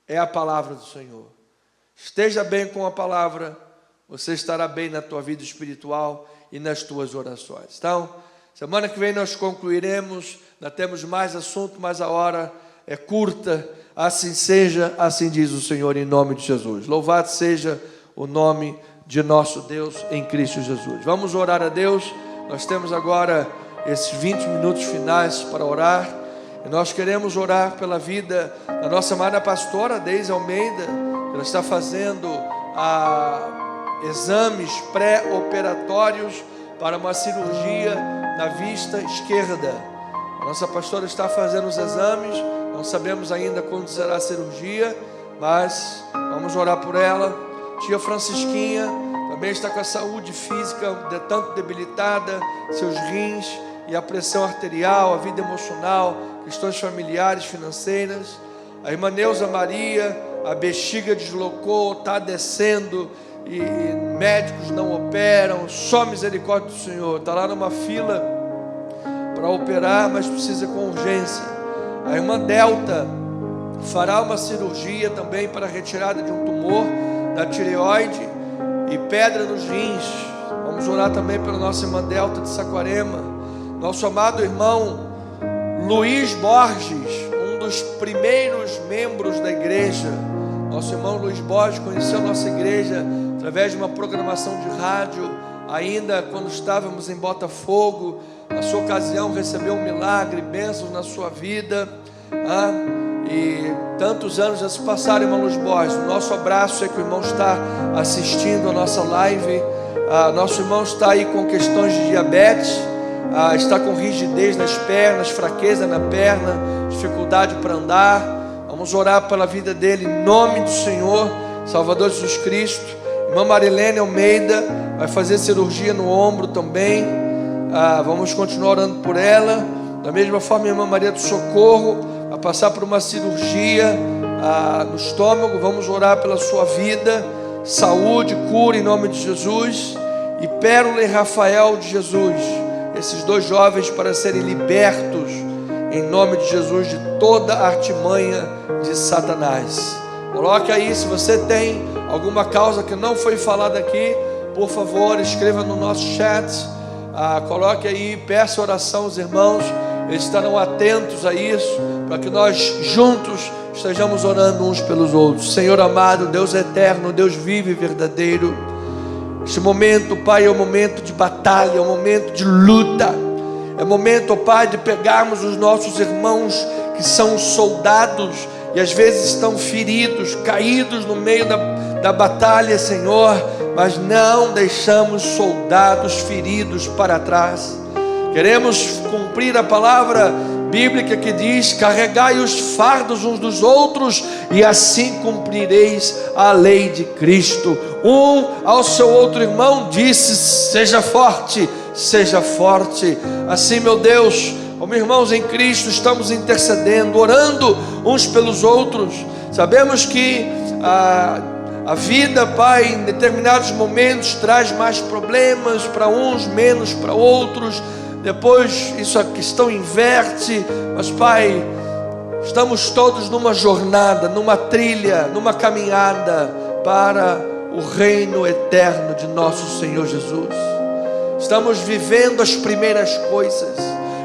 é a palavra do Senhor. Esteja bem com a palavra, você estará bem na tua vida espiritual e nas tuas orações. Então, semana que vem nós concluiremos, nós temos mais assunto, mas a hora é curta. Assim seja, assim diz o Senhor, em nome de Jesus. Louvado seja o nome de nosso Deus em Cristo Jesus. Vamos orar a Deus. Nós temos agora esses 20 minutos finais para orar, e nós queremos orar pela vida da nossa amada pastora Deise Almeida. Ela está fazendo exames pré-operatórios para uma cirurgia na vista esquerda. A nossa pastora está fazendo os exames, não sabemos ainda quando será a cirurgia, mas vamos orar por ela. Tia Francisquinha também está com a saúde física tanto debilitada, seus rins e a pressão arterial, a vida emocional, questões familiares, financeiras. A irmã Neuza Maria, a bexiga deslocou, está descendo e médicos não operam, só misericórdia do Senhor. Está lá numa fila para operar, mas precisa com urgência. A irmã Delta fará uma cirurgia também para a retirada de um tumor da tireoide e pedra nos rins. Vamos orar também pela nossa irmã Delta de Saquarema. Nosso amado irmão Luiz Borges, um dos primeiros membros da igreja. Nosso irmão Luiz Borges conheceu a nossa igreja através de uma programação de rádio, ainda quando estávamos em Botafogo. Na sua ocasião recebeu um milagre, bênçãos na sua vida. E tantos anos já se passaram, irmão Luiz Borges. O nosso abraço é que o irmão está assistindo a nossa live. Nosso irmão está aí com questões de diabetes, está com rigidez nas pernas, fraqueza na perna, dificuldade para andar. Vamos orar pela vida dele em nome do Senhor, Salvador Jesus Cristo. Irmã Marilene Almeida vai fazer cirurgia no ombro também. Vamos continuar orando por ela. Da mesma forma, a irmã Maria do Socorro vai passar por uma cirurgia no estômago. Vamos orar pela sua vida, saúde, cura em nome de Jesus. E Pérola e Rafael de Jesus, esses dois jovens, para serem libertos em nome de Jesus de toda a artimanha de Satanás. Coloque aí, se você tem alguma causa que não foi falada aqui, por favor, escreva no nosso chat. Coloque aí, peça oração aos irmãos, eles estarão atentos a isso, para que nós juntos estejamos orando uns pelos outros. Senhor amado, Deus eterno, Deus vivo e verdadeiro, este momento, Pai, é um momento de batalha, é um momento de luta, é um momento, Pai, de pegarmos os nossos irmãos que são soldados e às vezes estão feridos, caídos no meio da batalha, Senhor, mas não deixamos soldados feridos para trás. Queremos cumprir a palavra bíblica que diz: carregai os fardos uns dos outros e assim cumprireis a lei de Cristo. Um ao seu outro irmão disse: seja forte, seja forte. Assim, meu Deus, como irmãos em Cristo, estamos intercedendo, orando uns pelos outros. Sabemos que a vida, Pai, em determinados momentos traz mais problemas para uns, menos para outros. Depois a questão inverte, mas Pai, estamos todos numa jornada, numa trilha, numa caminhada para o reino eterno de nosso Senhor Jesus. Estamos vivendo as primeiras coisas,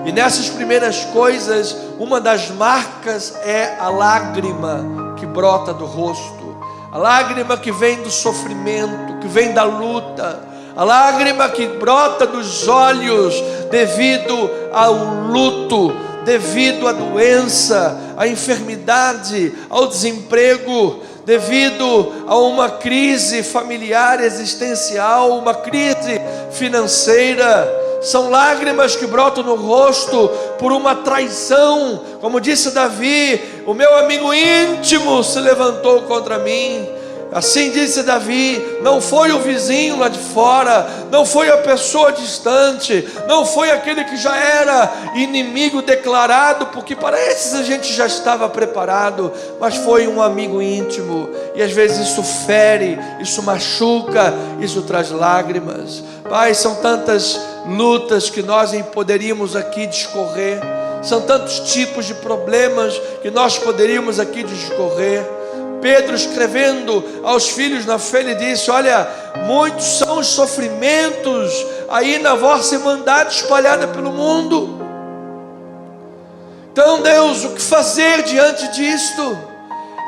e nessas primeiras coisas, uma das marcas é a lágrima que brota do rosto, a lágrima que vem do sofrimento, que vem da luta, a lágrima que brota dos olhos devido ao luto, devido à doença, à enfermidade, ao desemprego, devido a uma crise familiar existencial, uma crise financeira. São lágrimas que brotam no rosto por uma traição. Como disse Davi: o meu amigo íntimo se levantou contra mim. Assim disse Davi: não foi o vizinho lá de fora, não foi a pessoa distante, não foi aquele que já era inimigo declarado, porque para esses a gente já estava preparado, mas foi um amigo íntimo. E às vezes isso fere, isso machuca, isso traz lágrimas. Pai, são tantas lutas que nós poderíamos aqui discorrer, são tantos tipos de problemas que nós poderíamos aqui discorrer. Pedro, escrevendo aos filhos na fé, ele disse: olha, muitos são os sofrimentos aí na vossa irmandade espalhada pelo mundo. Então, Deus, o que fazer diante disto?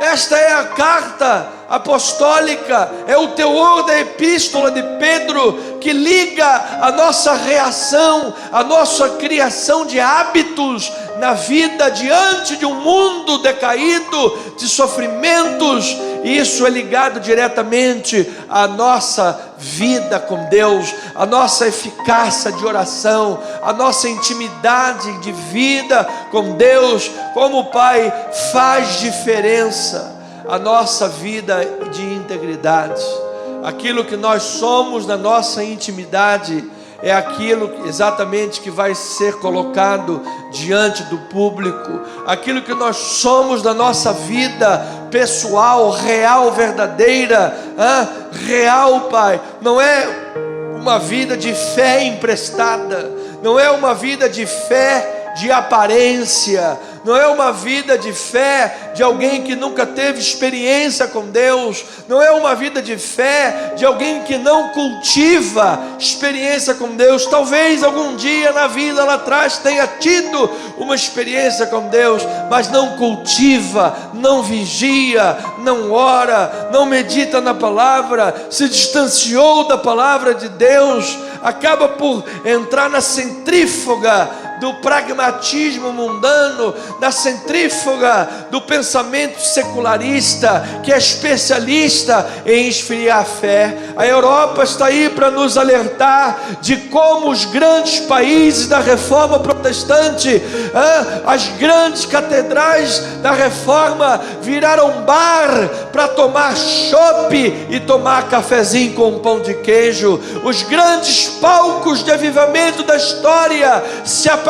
Esta é a carta apostólica, é o teor da epístola de Pedro, que liga a nossa reação, a nossa criação de hábitos na vida diante de um mundo decaído, de sofrimentos. E isso é ligado diretamente à nossa vida com Deus, à nossa eficácia de oração, à nossa intimidade de vida com Deus. Como o Pai faz diferença a nossa vida de integridade. Aquilo que nós somos na nossa intimidade é aquilo exatamente que vai ser colocado diante do público. Aquilo que nós somos na nossa vida pessoal, real, verdadeira, real, Pai, não é uma vida de fé emprestada, não é uma vida de fé de aparência, não é uma vida de fé de alguém que nunca teve experiência com Deus, não é uma vida de fé de alguém que não cultiva experiência com Deus. Talvez algum dia na vida lá atrás tenha tido uma experiência com Deus, mas não cultiva, não vigia, não ora, não medita na palavra, se distanciou da palavra de Deus, acaba por entrar na centrífuga do pragmatismo mundano, da centrífuga do pensamento secularista, que é especialista em esfriar a fé. A Europa está aí para nos alertar de como os grandes países da reforma protestante, as grandes catedrais da reforma viraram bar para tomar chopp e tomar cafezinho com pão de queijo. Os grandes palcos de avivamento da história se apagaram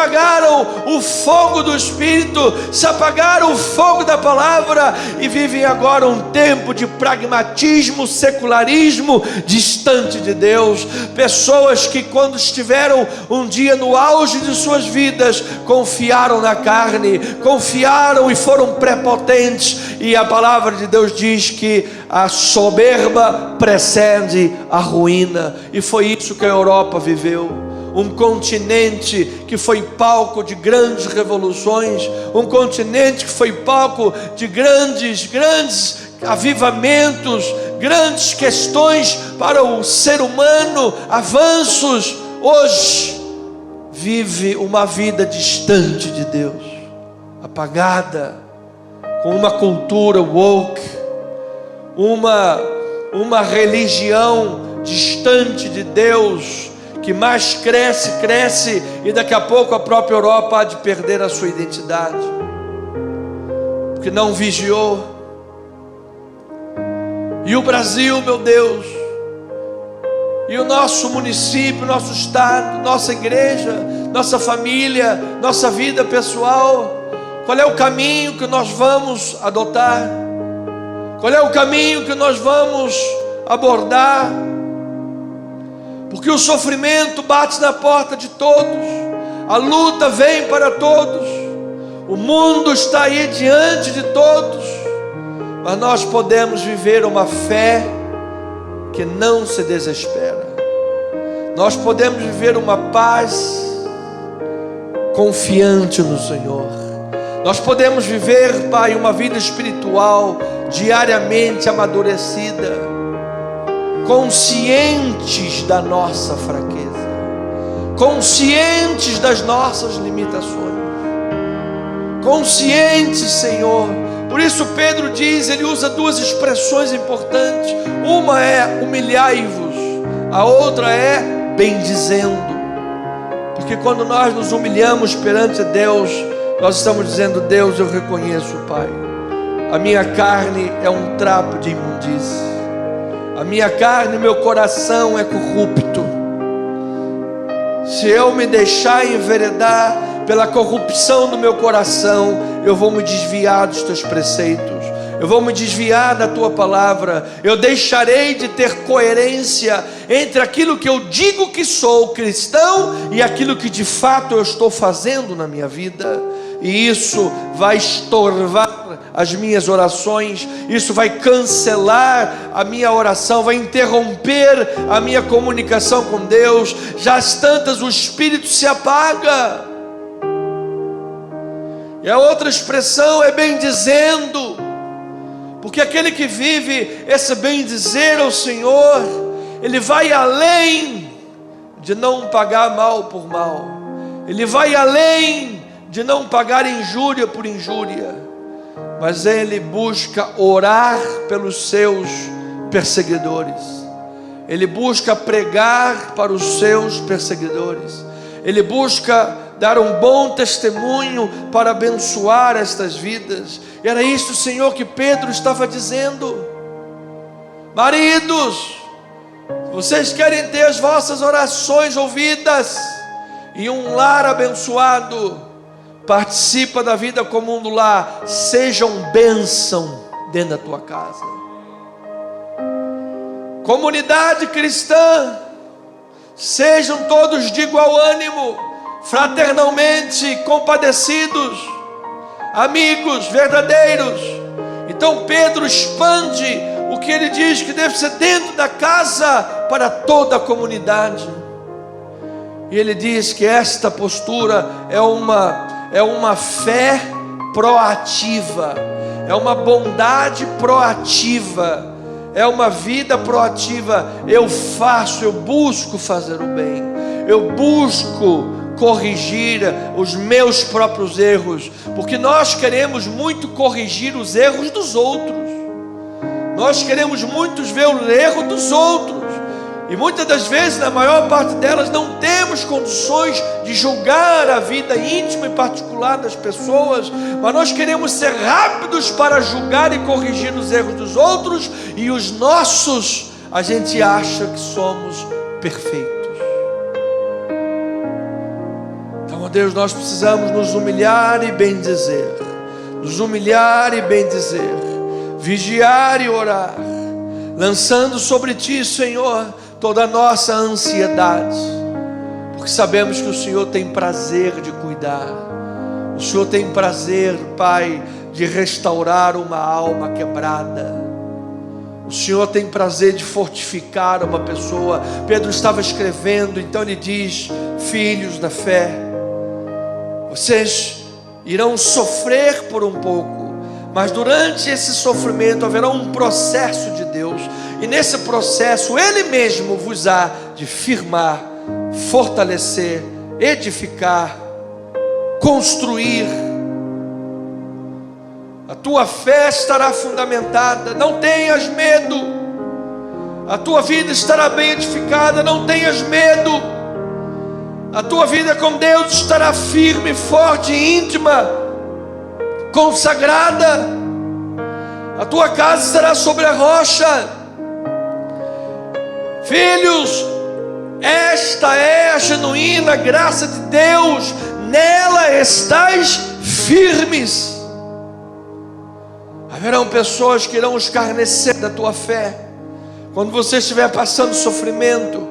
o fogo do Espírito, se apagaram o fogo da palavra, e vivem agora um tempo de pragmatismo, secularismo, distante de Deus. Pessoas que, quando estiveram um dia no auge de suas vidas, confiaram na carne, confiaram e foram prepotentes, e a palavra de Deus diz que a soberba precede a ruína, e foi isso que a Europa viveu. Um continente que foi palco de grandes revoluções, um continente que foi palco de grandes avivamentos, grandes questões para o ser humano, avanços. Hoje vive uma vida distante de Deus, apagada, com uma cultura woke, uma religião distante de Deus, que mais cresce, e daqui a pouco a própria Europa há de perder a sua identidade, porque não vigiou. E o Brasil, meu Deus, e o nosso município, nosso estado, nossa igreja, nossa família, nossa vida pessoal, qual é o caminho que nós vamos adotar? Qual é o caminho que nós vamos abordar? Porque o sofrimento bate na porta de todos, a luta vem para todos, o mundo está aí diante de todos, mas nós podemos viver uma fé que não se desespera. Nós podemos viver uma paz confiante no Senhor. Nós podemos viver, Pai, uma vida espiritual diariamente amadurecida, conscientes da nossa fraqueza, conscientes das nossas limitações, conscientes, Senhor. Por isso Pedro diz, ele usa duas expressões importantes. Uma é humilhai-vos, a outra é bendizendo. Porque quando nós nos humilhamos perante Deus, nós estamos dizendo: Deus, eu reconheço, Pai, a minha carne é um trapo de imundície, A minha carne e meu coração é corrupto. Se eu me deixar enveredar pela corrupção do meu coração, eu vou me desviar dos teus preceitos, eu vou me desviar da tua palavra, eu deixarei de ter coerência entre aquilo que eu digo que sou cristão e aquilo que de fato eu estou fazendo na minha vida. E isso vai estorvar as minhas orações, isso vai cancelar a minha oração, vai interromper a minha comunicação com Deus. Já às tantas o Espírito se apaga. E a outra expressão é bendizendo, porque aquele que vive esse bendizer ao Senhor, ele vai além de não pagar mal por mal, ele vai além de não pagar injúria por injúria, mas ele busca orar pelos seus perseguidores, ele busca pregar para os seus perseguidores, ele busca dar um bom testemunho para abençoar estas vidas. E era isso, Senhor, que Pedro estava dizendo. Maridos, vocês querem ter as vossas orações ouvidas e um lar abençoado, participa da vida comum do lar, sejam bênção dentro da tua casa. Comunidade cristã, sejam todos de igual ânimo, fraternalmente compadecidos, amigos verdadeiros. Então Pedro expande o que ele diz que deve ser dentro da casa para toda a comunidade. E ele diz que esta postura é uma fé proativa, é uma bondade proativa, é uma vida proativa. Eu busco fazer o bem, eu busco corrigir os meus próprios erros, porque nós queremos muito corrigir os erros dos outros, nós queremos muito ver o erro dos outros, e muitas das vezes, na maior parte delas, não temos condições de julgar a vida íntima e particular das pessoas, mas nós queremos ser rápidos para julgar e corrigir os erros dos outros, e os nossos, a gente acha que somos perfeitos. Deus, nós precisamos nos humilhar e bendizer, nos humilhar e bendizer, vigiar e orar, lançando sobre Ti, Senhor, toda a nossa ansiedade, porque sabemos que o Senhor tem prazer de cuidar, o Senhor tem prazer, Pai, de restaurar uma alma quebrada, o Senhor tem prazer de fortificar uma pessoa. Pedro estava escrevendo, então ele diz: filhos da fé, vocês irão sofrer por um pouco, mas durante esse sofrimento haverá um processo de Deus, e nesse processo Ele mesmo vos há de firmar, fortalecer, edificar, construir. A tua fé estará fundamentada, não tenhas medo. A tua vida estará bem edificada, não tenhas medo. A tua vida com Deus estará firme, forte, íntima, consagrada. A tua casa estará sobre a rocha. Filhos, esta é a genuína graça de Deus, nela estais firmes. Haverão pessoas que irão escarnecer da tua fé quando você estiver passando sofrimento.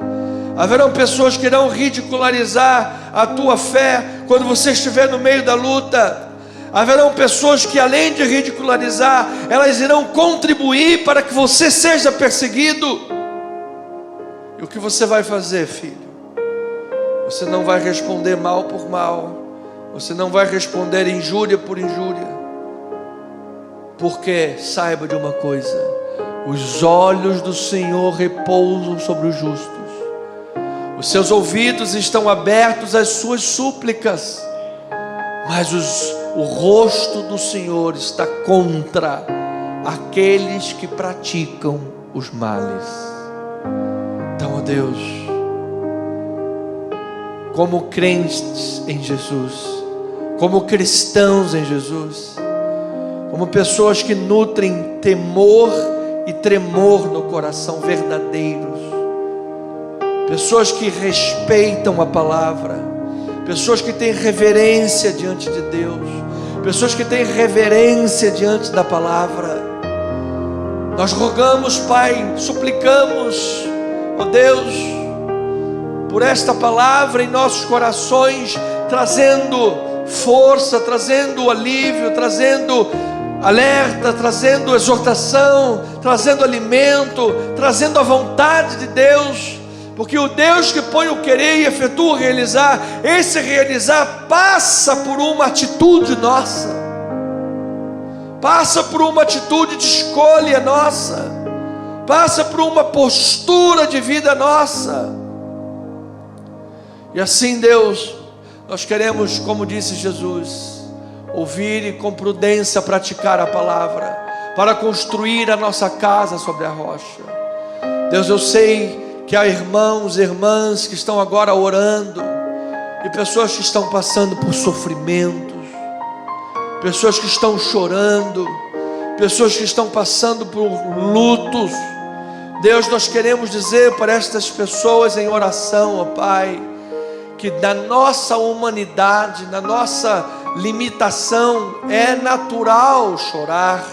Haverão pessoas que irão ridicularizar a tua fé quando você estiver no meio da luta. Haverão pessoas que, além de ridicularizar, elas irão contribuir para que você seja perseguido. E o que você vai fazer, filho? Você não vai responder mal por mal, você não vai responder injúria por injúria, porque saiba de uma coisa: os olhos do Senhor repousam sobre os justos, os seus ouvidos estão abertos às suas súplicas, mas o rosto do Senhor está contra aqueles que praticam os males. Então, ó Deus, como crentes em Jesus, como cristãos em Jesus, como pessoas que nutrem temor e tremor no coração verdadeiros. Pessoas que respeitam a palavra, pessoas que têm reverência diante de Deus, pessoas que têm reverência diante da palavra. Nós rogamos, Pai, suplicamos, ó Deus, por esta palavra em nossos corações, trazendo força, trazendo alívio, trazendo alerta, trazendo exortação, trazendo alimento, trazendo a vontade de Deus. Porque o Deus que põe o querer e efetua o realizar, esse realizar passa por uma atitude nossa, passa por uma atitude de escolha nossa, passa por uma postura de vida nossa. E assim, Deus, nós queremos, como disse Jesus, ouvir e com prudência praticar a palavra, para construir a nossa casa sobre a rocha. Deus, eu sei que há irmãos e irmãs que estão agora orando, e pessoas que estão passando por sofrimentos, pessoas que estão chorando, pessoas que estão passando por lutos. Deus, nós queremos dizer para estas pessoas em oração, ó Pai, que na nossa humanidade, na nossa limitação, é natural chorar,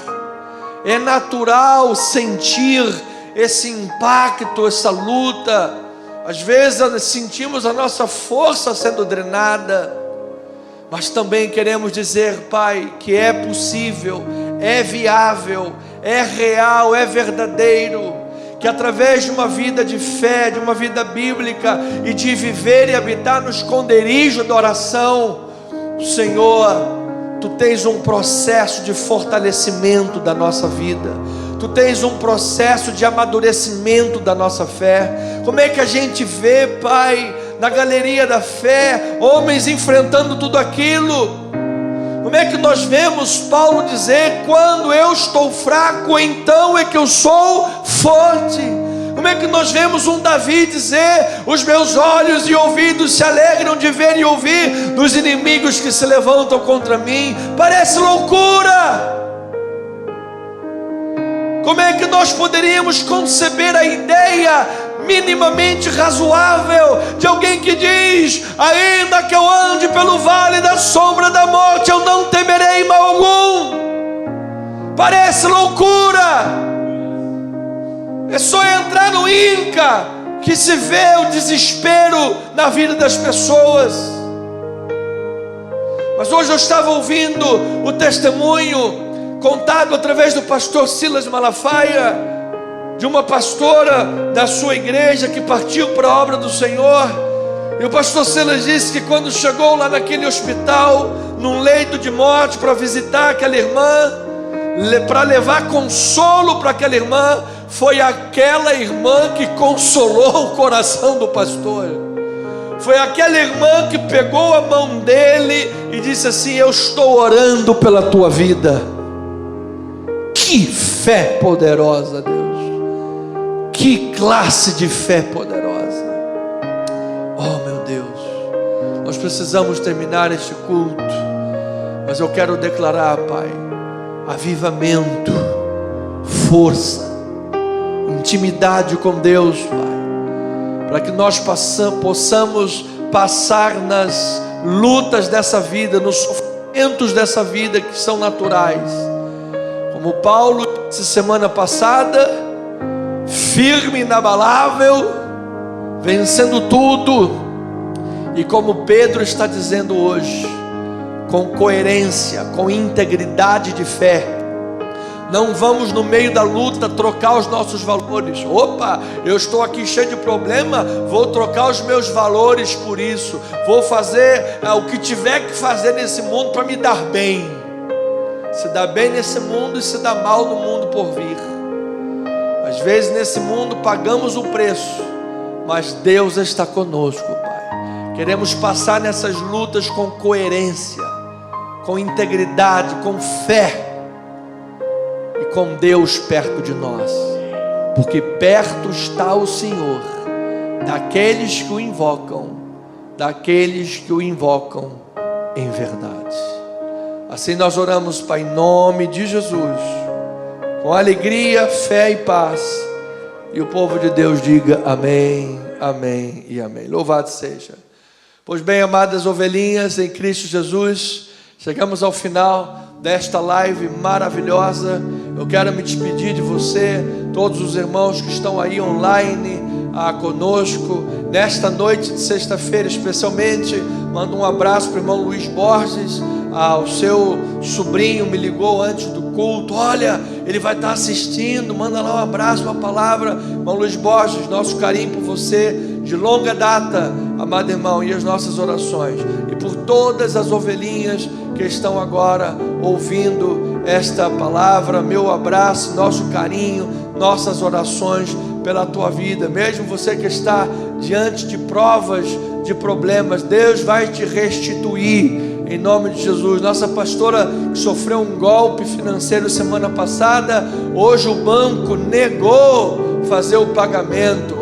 é natural sentir esse impacto, essa luta. Às vezes sentimos a nossa força sendo drenada, mas também queremos dizer, Pai, que é possível, é viável, é real, é verdadeiro, que através de uma vida de fé, de uma vida bíblica e de viver e habitar no esconderijo da oração, Senhor, Tu tens um processo de fortalecimento da nossa vida, Tu tens um processo de amadurecimento da nossa fé. Como é que a gente vê, Pai, na galeria da fé, homens enfrentando tudo aquilo? Como é que nós vemos Paulo dizer: quando eu estou fraco, então é que eu sou forte? Como é que nós vemos um Davi dizer: os meus olhos e ouvidos se alegram de ver e ouvir dos inimigos que se levantam contra mim? Parece loucura. Como é que nós poderíamos conceber a ideia minimamente razoável de alguém que diz: ainda que eu ande pelo vale da sombra da morte, eu não temerei mal algum? Parece loucura. É só entrar no INCA que se vê o desespero na vida das pessoas. Mas hoje eu estava ouvindo o testemunho contado através do pastor Silas Malafaia, de uma pastora da sua igreja que partiu para a obra do Senhor. E o pastor Silas disse que quando chegou lá naquele hospital, num leito de morte, para visitar aquela irmã, para levar consolo para aquela irmã, foi aquela irmã que consolou o coração do pastor. Foi aquela irmã que pegou a mão dele e disse assim: eu estou orando pela tua vida. Que fé poderosa, Deus! Que classe de fé poderosa! Oh, meu Deus! Nós precisamos terminar este culto, mas eu quero declarar, Pai, avivamento, força, intimidade com Deus, Pai, para que nós possamos passar nas lutas dessa vida, nos sofrimentos dessa vida que são naturais. Como Paulo disse semana passada, firme e inabalável, vencendo tudo. E como Pedro está dizendo hoje, com coerência, com integridade de fé. Não vamos no meio da luta trocar os nossos valores. Opa, eu estou aqui cheio de problema, vou trocar os meus valores por isso. Vou fazer o que tiver que fazer nesse mundo para me dar bem. Se dá bem nesse mundo e se dá mal no mundo por vir. Às vezes nesse mundo pagamos o preço, mas Deus está conosco, Pai. Queremos passar nessas lutas com coerência, com integridade, com fé e com Deus perto de nós, porque perto está o Senhor daqueles que o invocam, em verdade. Assim nós oramos, Pai, em nome de Jesus, com alegria, fé e paz. E o povo de Deus diga amém, amém e amém. Louvado seja. Pois bem, amadas ovelhinhas em Cristo Jesus, chegamos ao final desta live maravilhosa. Eu quero me despedir de você, todos os irmãos que estão aí online conosco, nesta noite de sexta-feira especialmente. Mando um abraço para o irmão Luiz Borges, o seu sobrinho me ligou antes do culto, olha, ele vai estar assistindo, manda lá um abraço, uma palavra. Irmão Luiz Borges, nosso carinho por você, de longa data, amado irmão, e as nossas orações, e por todas as ovelhinhas que estão agora ouvindo esta palavra, meu abraço, nosso carinho, nossas orações pela tua vida. Mesmo você que está diante de provas, de problemas, Deus vai te restituir em nome de Jesus. Nossa pastora que sofreu um golpe financeiro semana passada, hoje o banco negou fazer o pagamento,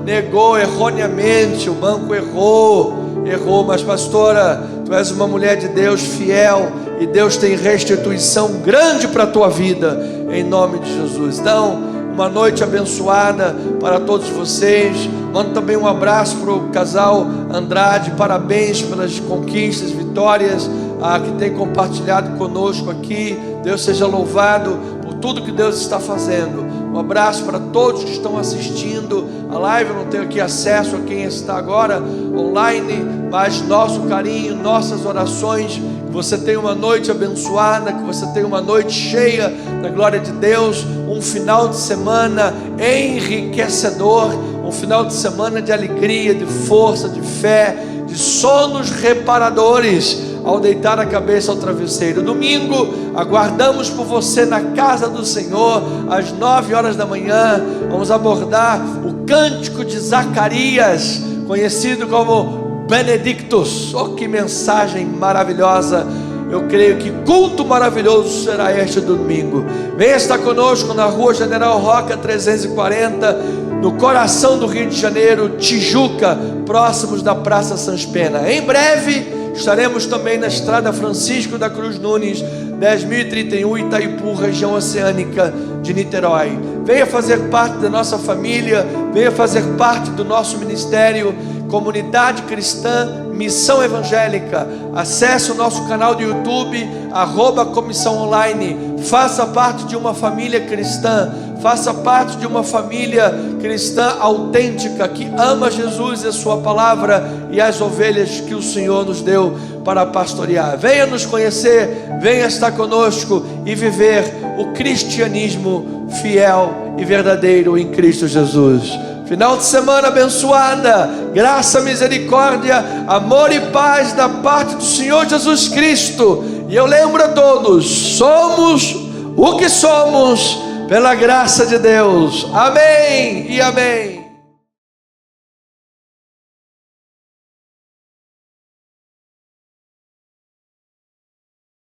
negou erroneamente, o banco errou, mas pastora, tu és uma mulher de Deus fiel, e Deus tem restituição grande para a tua vida, em nome de Jesus. Então, uma noite abençoada para todos vocês. Mando também um abraço para o casal Andrade, parabéns pelas conquistas, vitórias que tem compartilhado conosco aqui. Deus seja louvado por tudo que Deus está fazendo. Um abraço para todos que estão assistindo a live. Eu não tenho aqui acesso a quem está agora online, mas nosso carinho, nossas orações, que você tenha uma noite abençoada, que você tenha uma noite cheia da glória de Deus, um final de semana enriquecedor, um final de semana de alegria, de força, de fé, de sonos reparadores ao deitar a cabeça ao travesseiro. Domingo, aguardamos por você na casa do Senhor, às 9 horas da manhã. Vamos abordar o cântico de Zacarias, conhecido como Benedictus. Oh, que mensagem maravilhosa! Eu creio que culto maravilhoso será este domingo. Venha estar conosco na rua General Roca 340, no coração do Rio de Janeiro, Tijuca, próximos da Praça Sans Pena. Em breve estaremos também na Estrada Francisco da Cruz Nunes, 10.031, Itaipu, região oceânica de Niterói. Venha fazer parte da nossa família, venha fazer parte do nosso ministério, Comunidade Cristã Missão Evangélica. Acesse o nosso canal do YouTube, @Comissão Online. Faça parte de uma família cristã, faça parte de uma família cristã autêntica, que ama Jesus e a sua palavra e as ovelhas que o Senhor nos deu para pastorear. Venha nos conhecer, venha estar conosco e viver o cristianismo fiel e verdadeiro em Cristo Jesus. Final de semana abençoada, graça, misericórdia, amor e paz da parte do Senhor Jesus Cristo. E eu lembro a todos, somos o que somos pela graça de Deus. Amém e amém.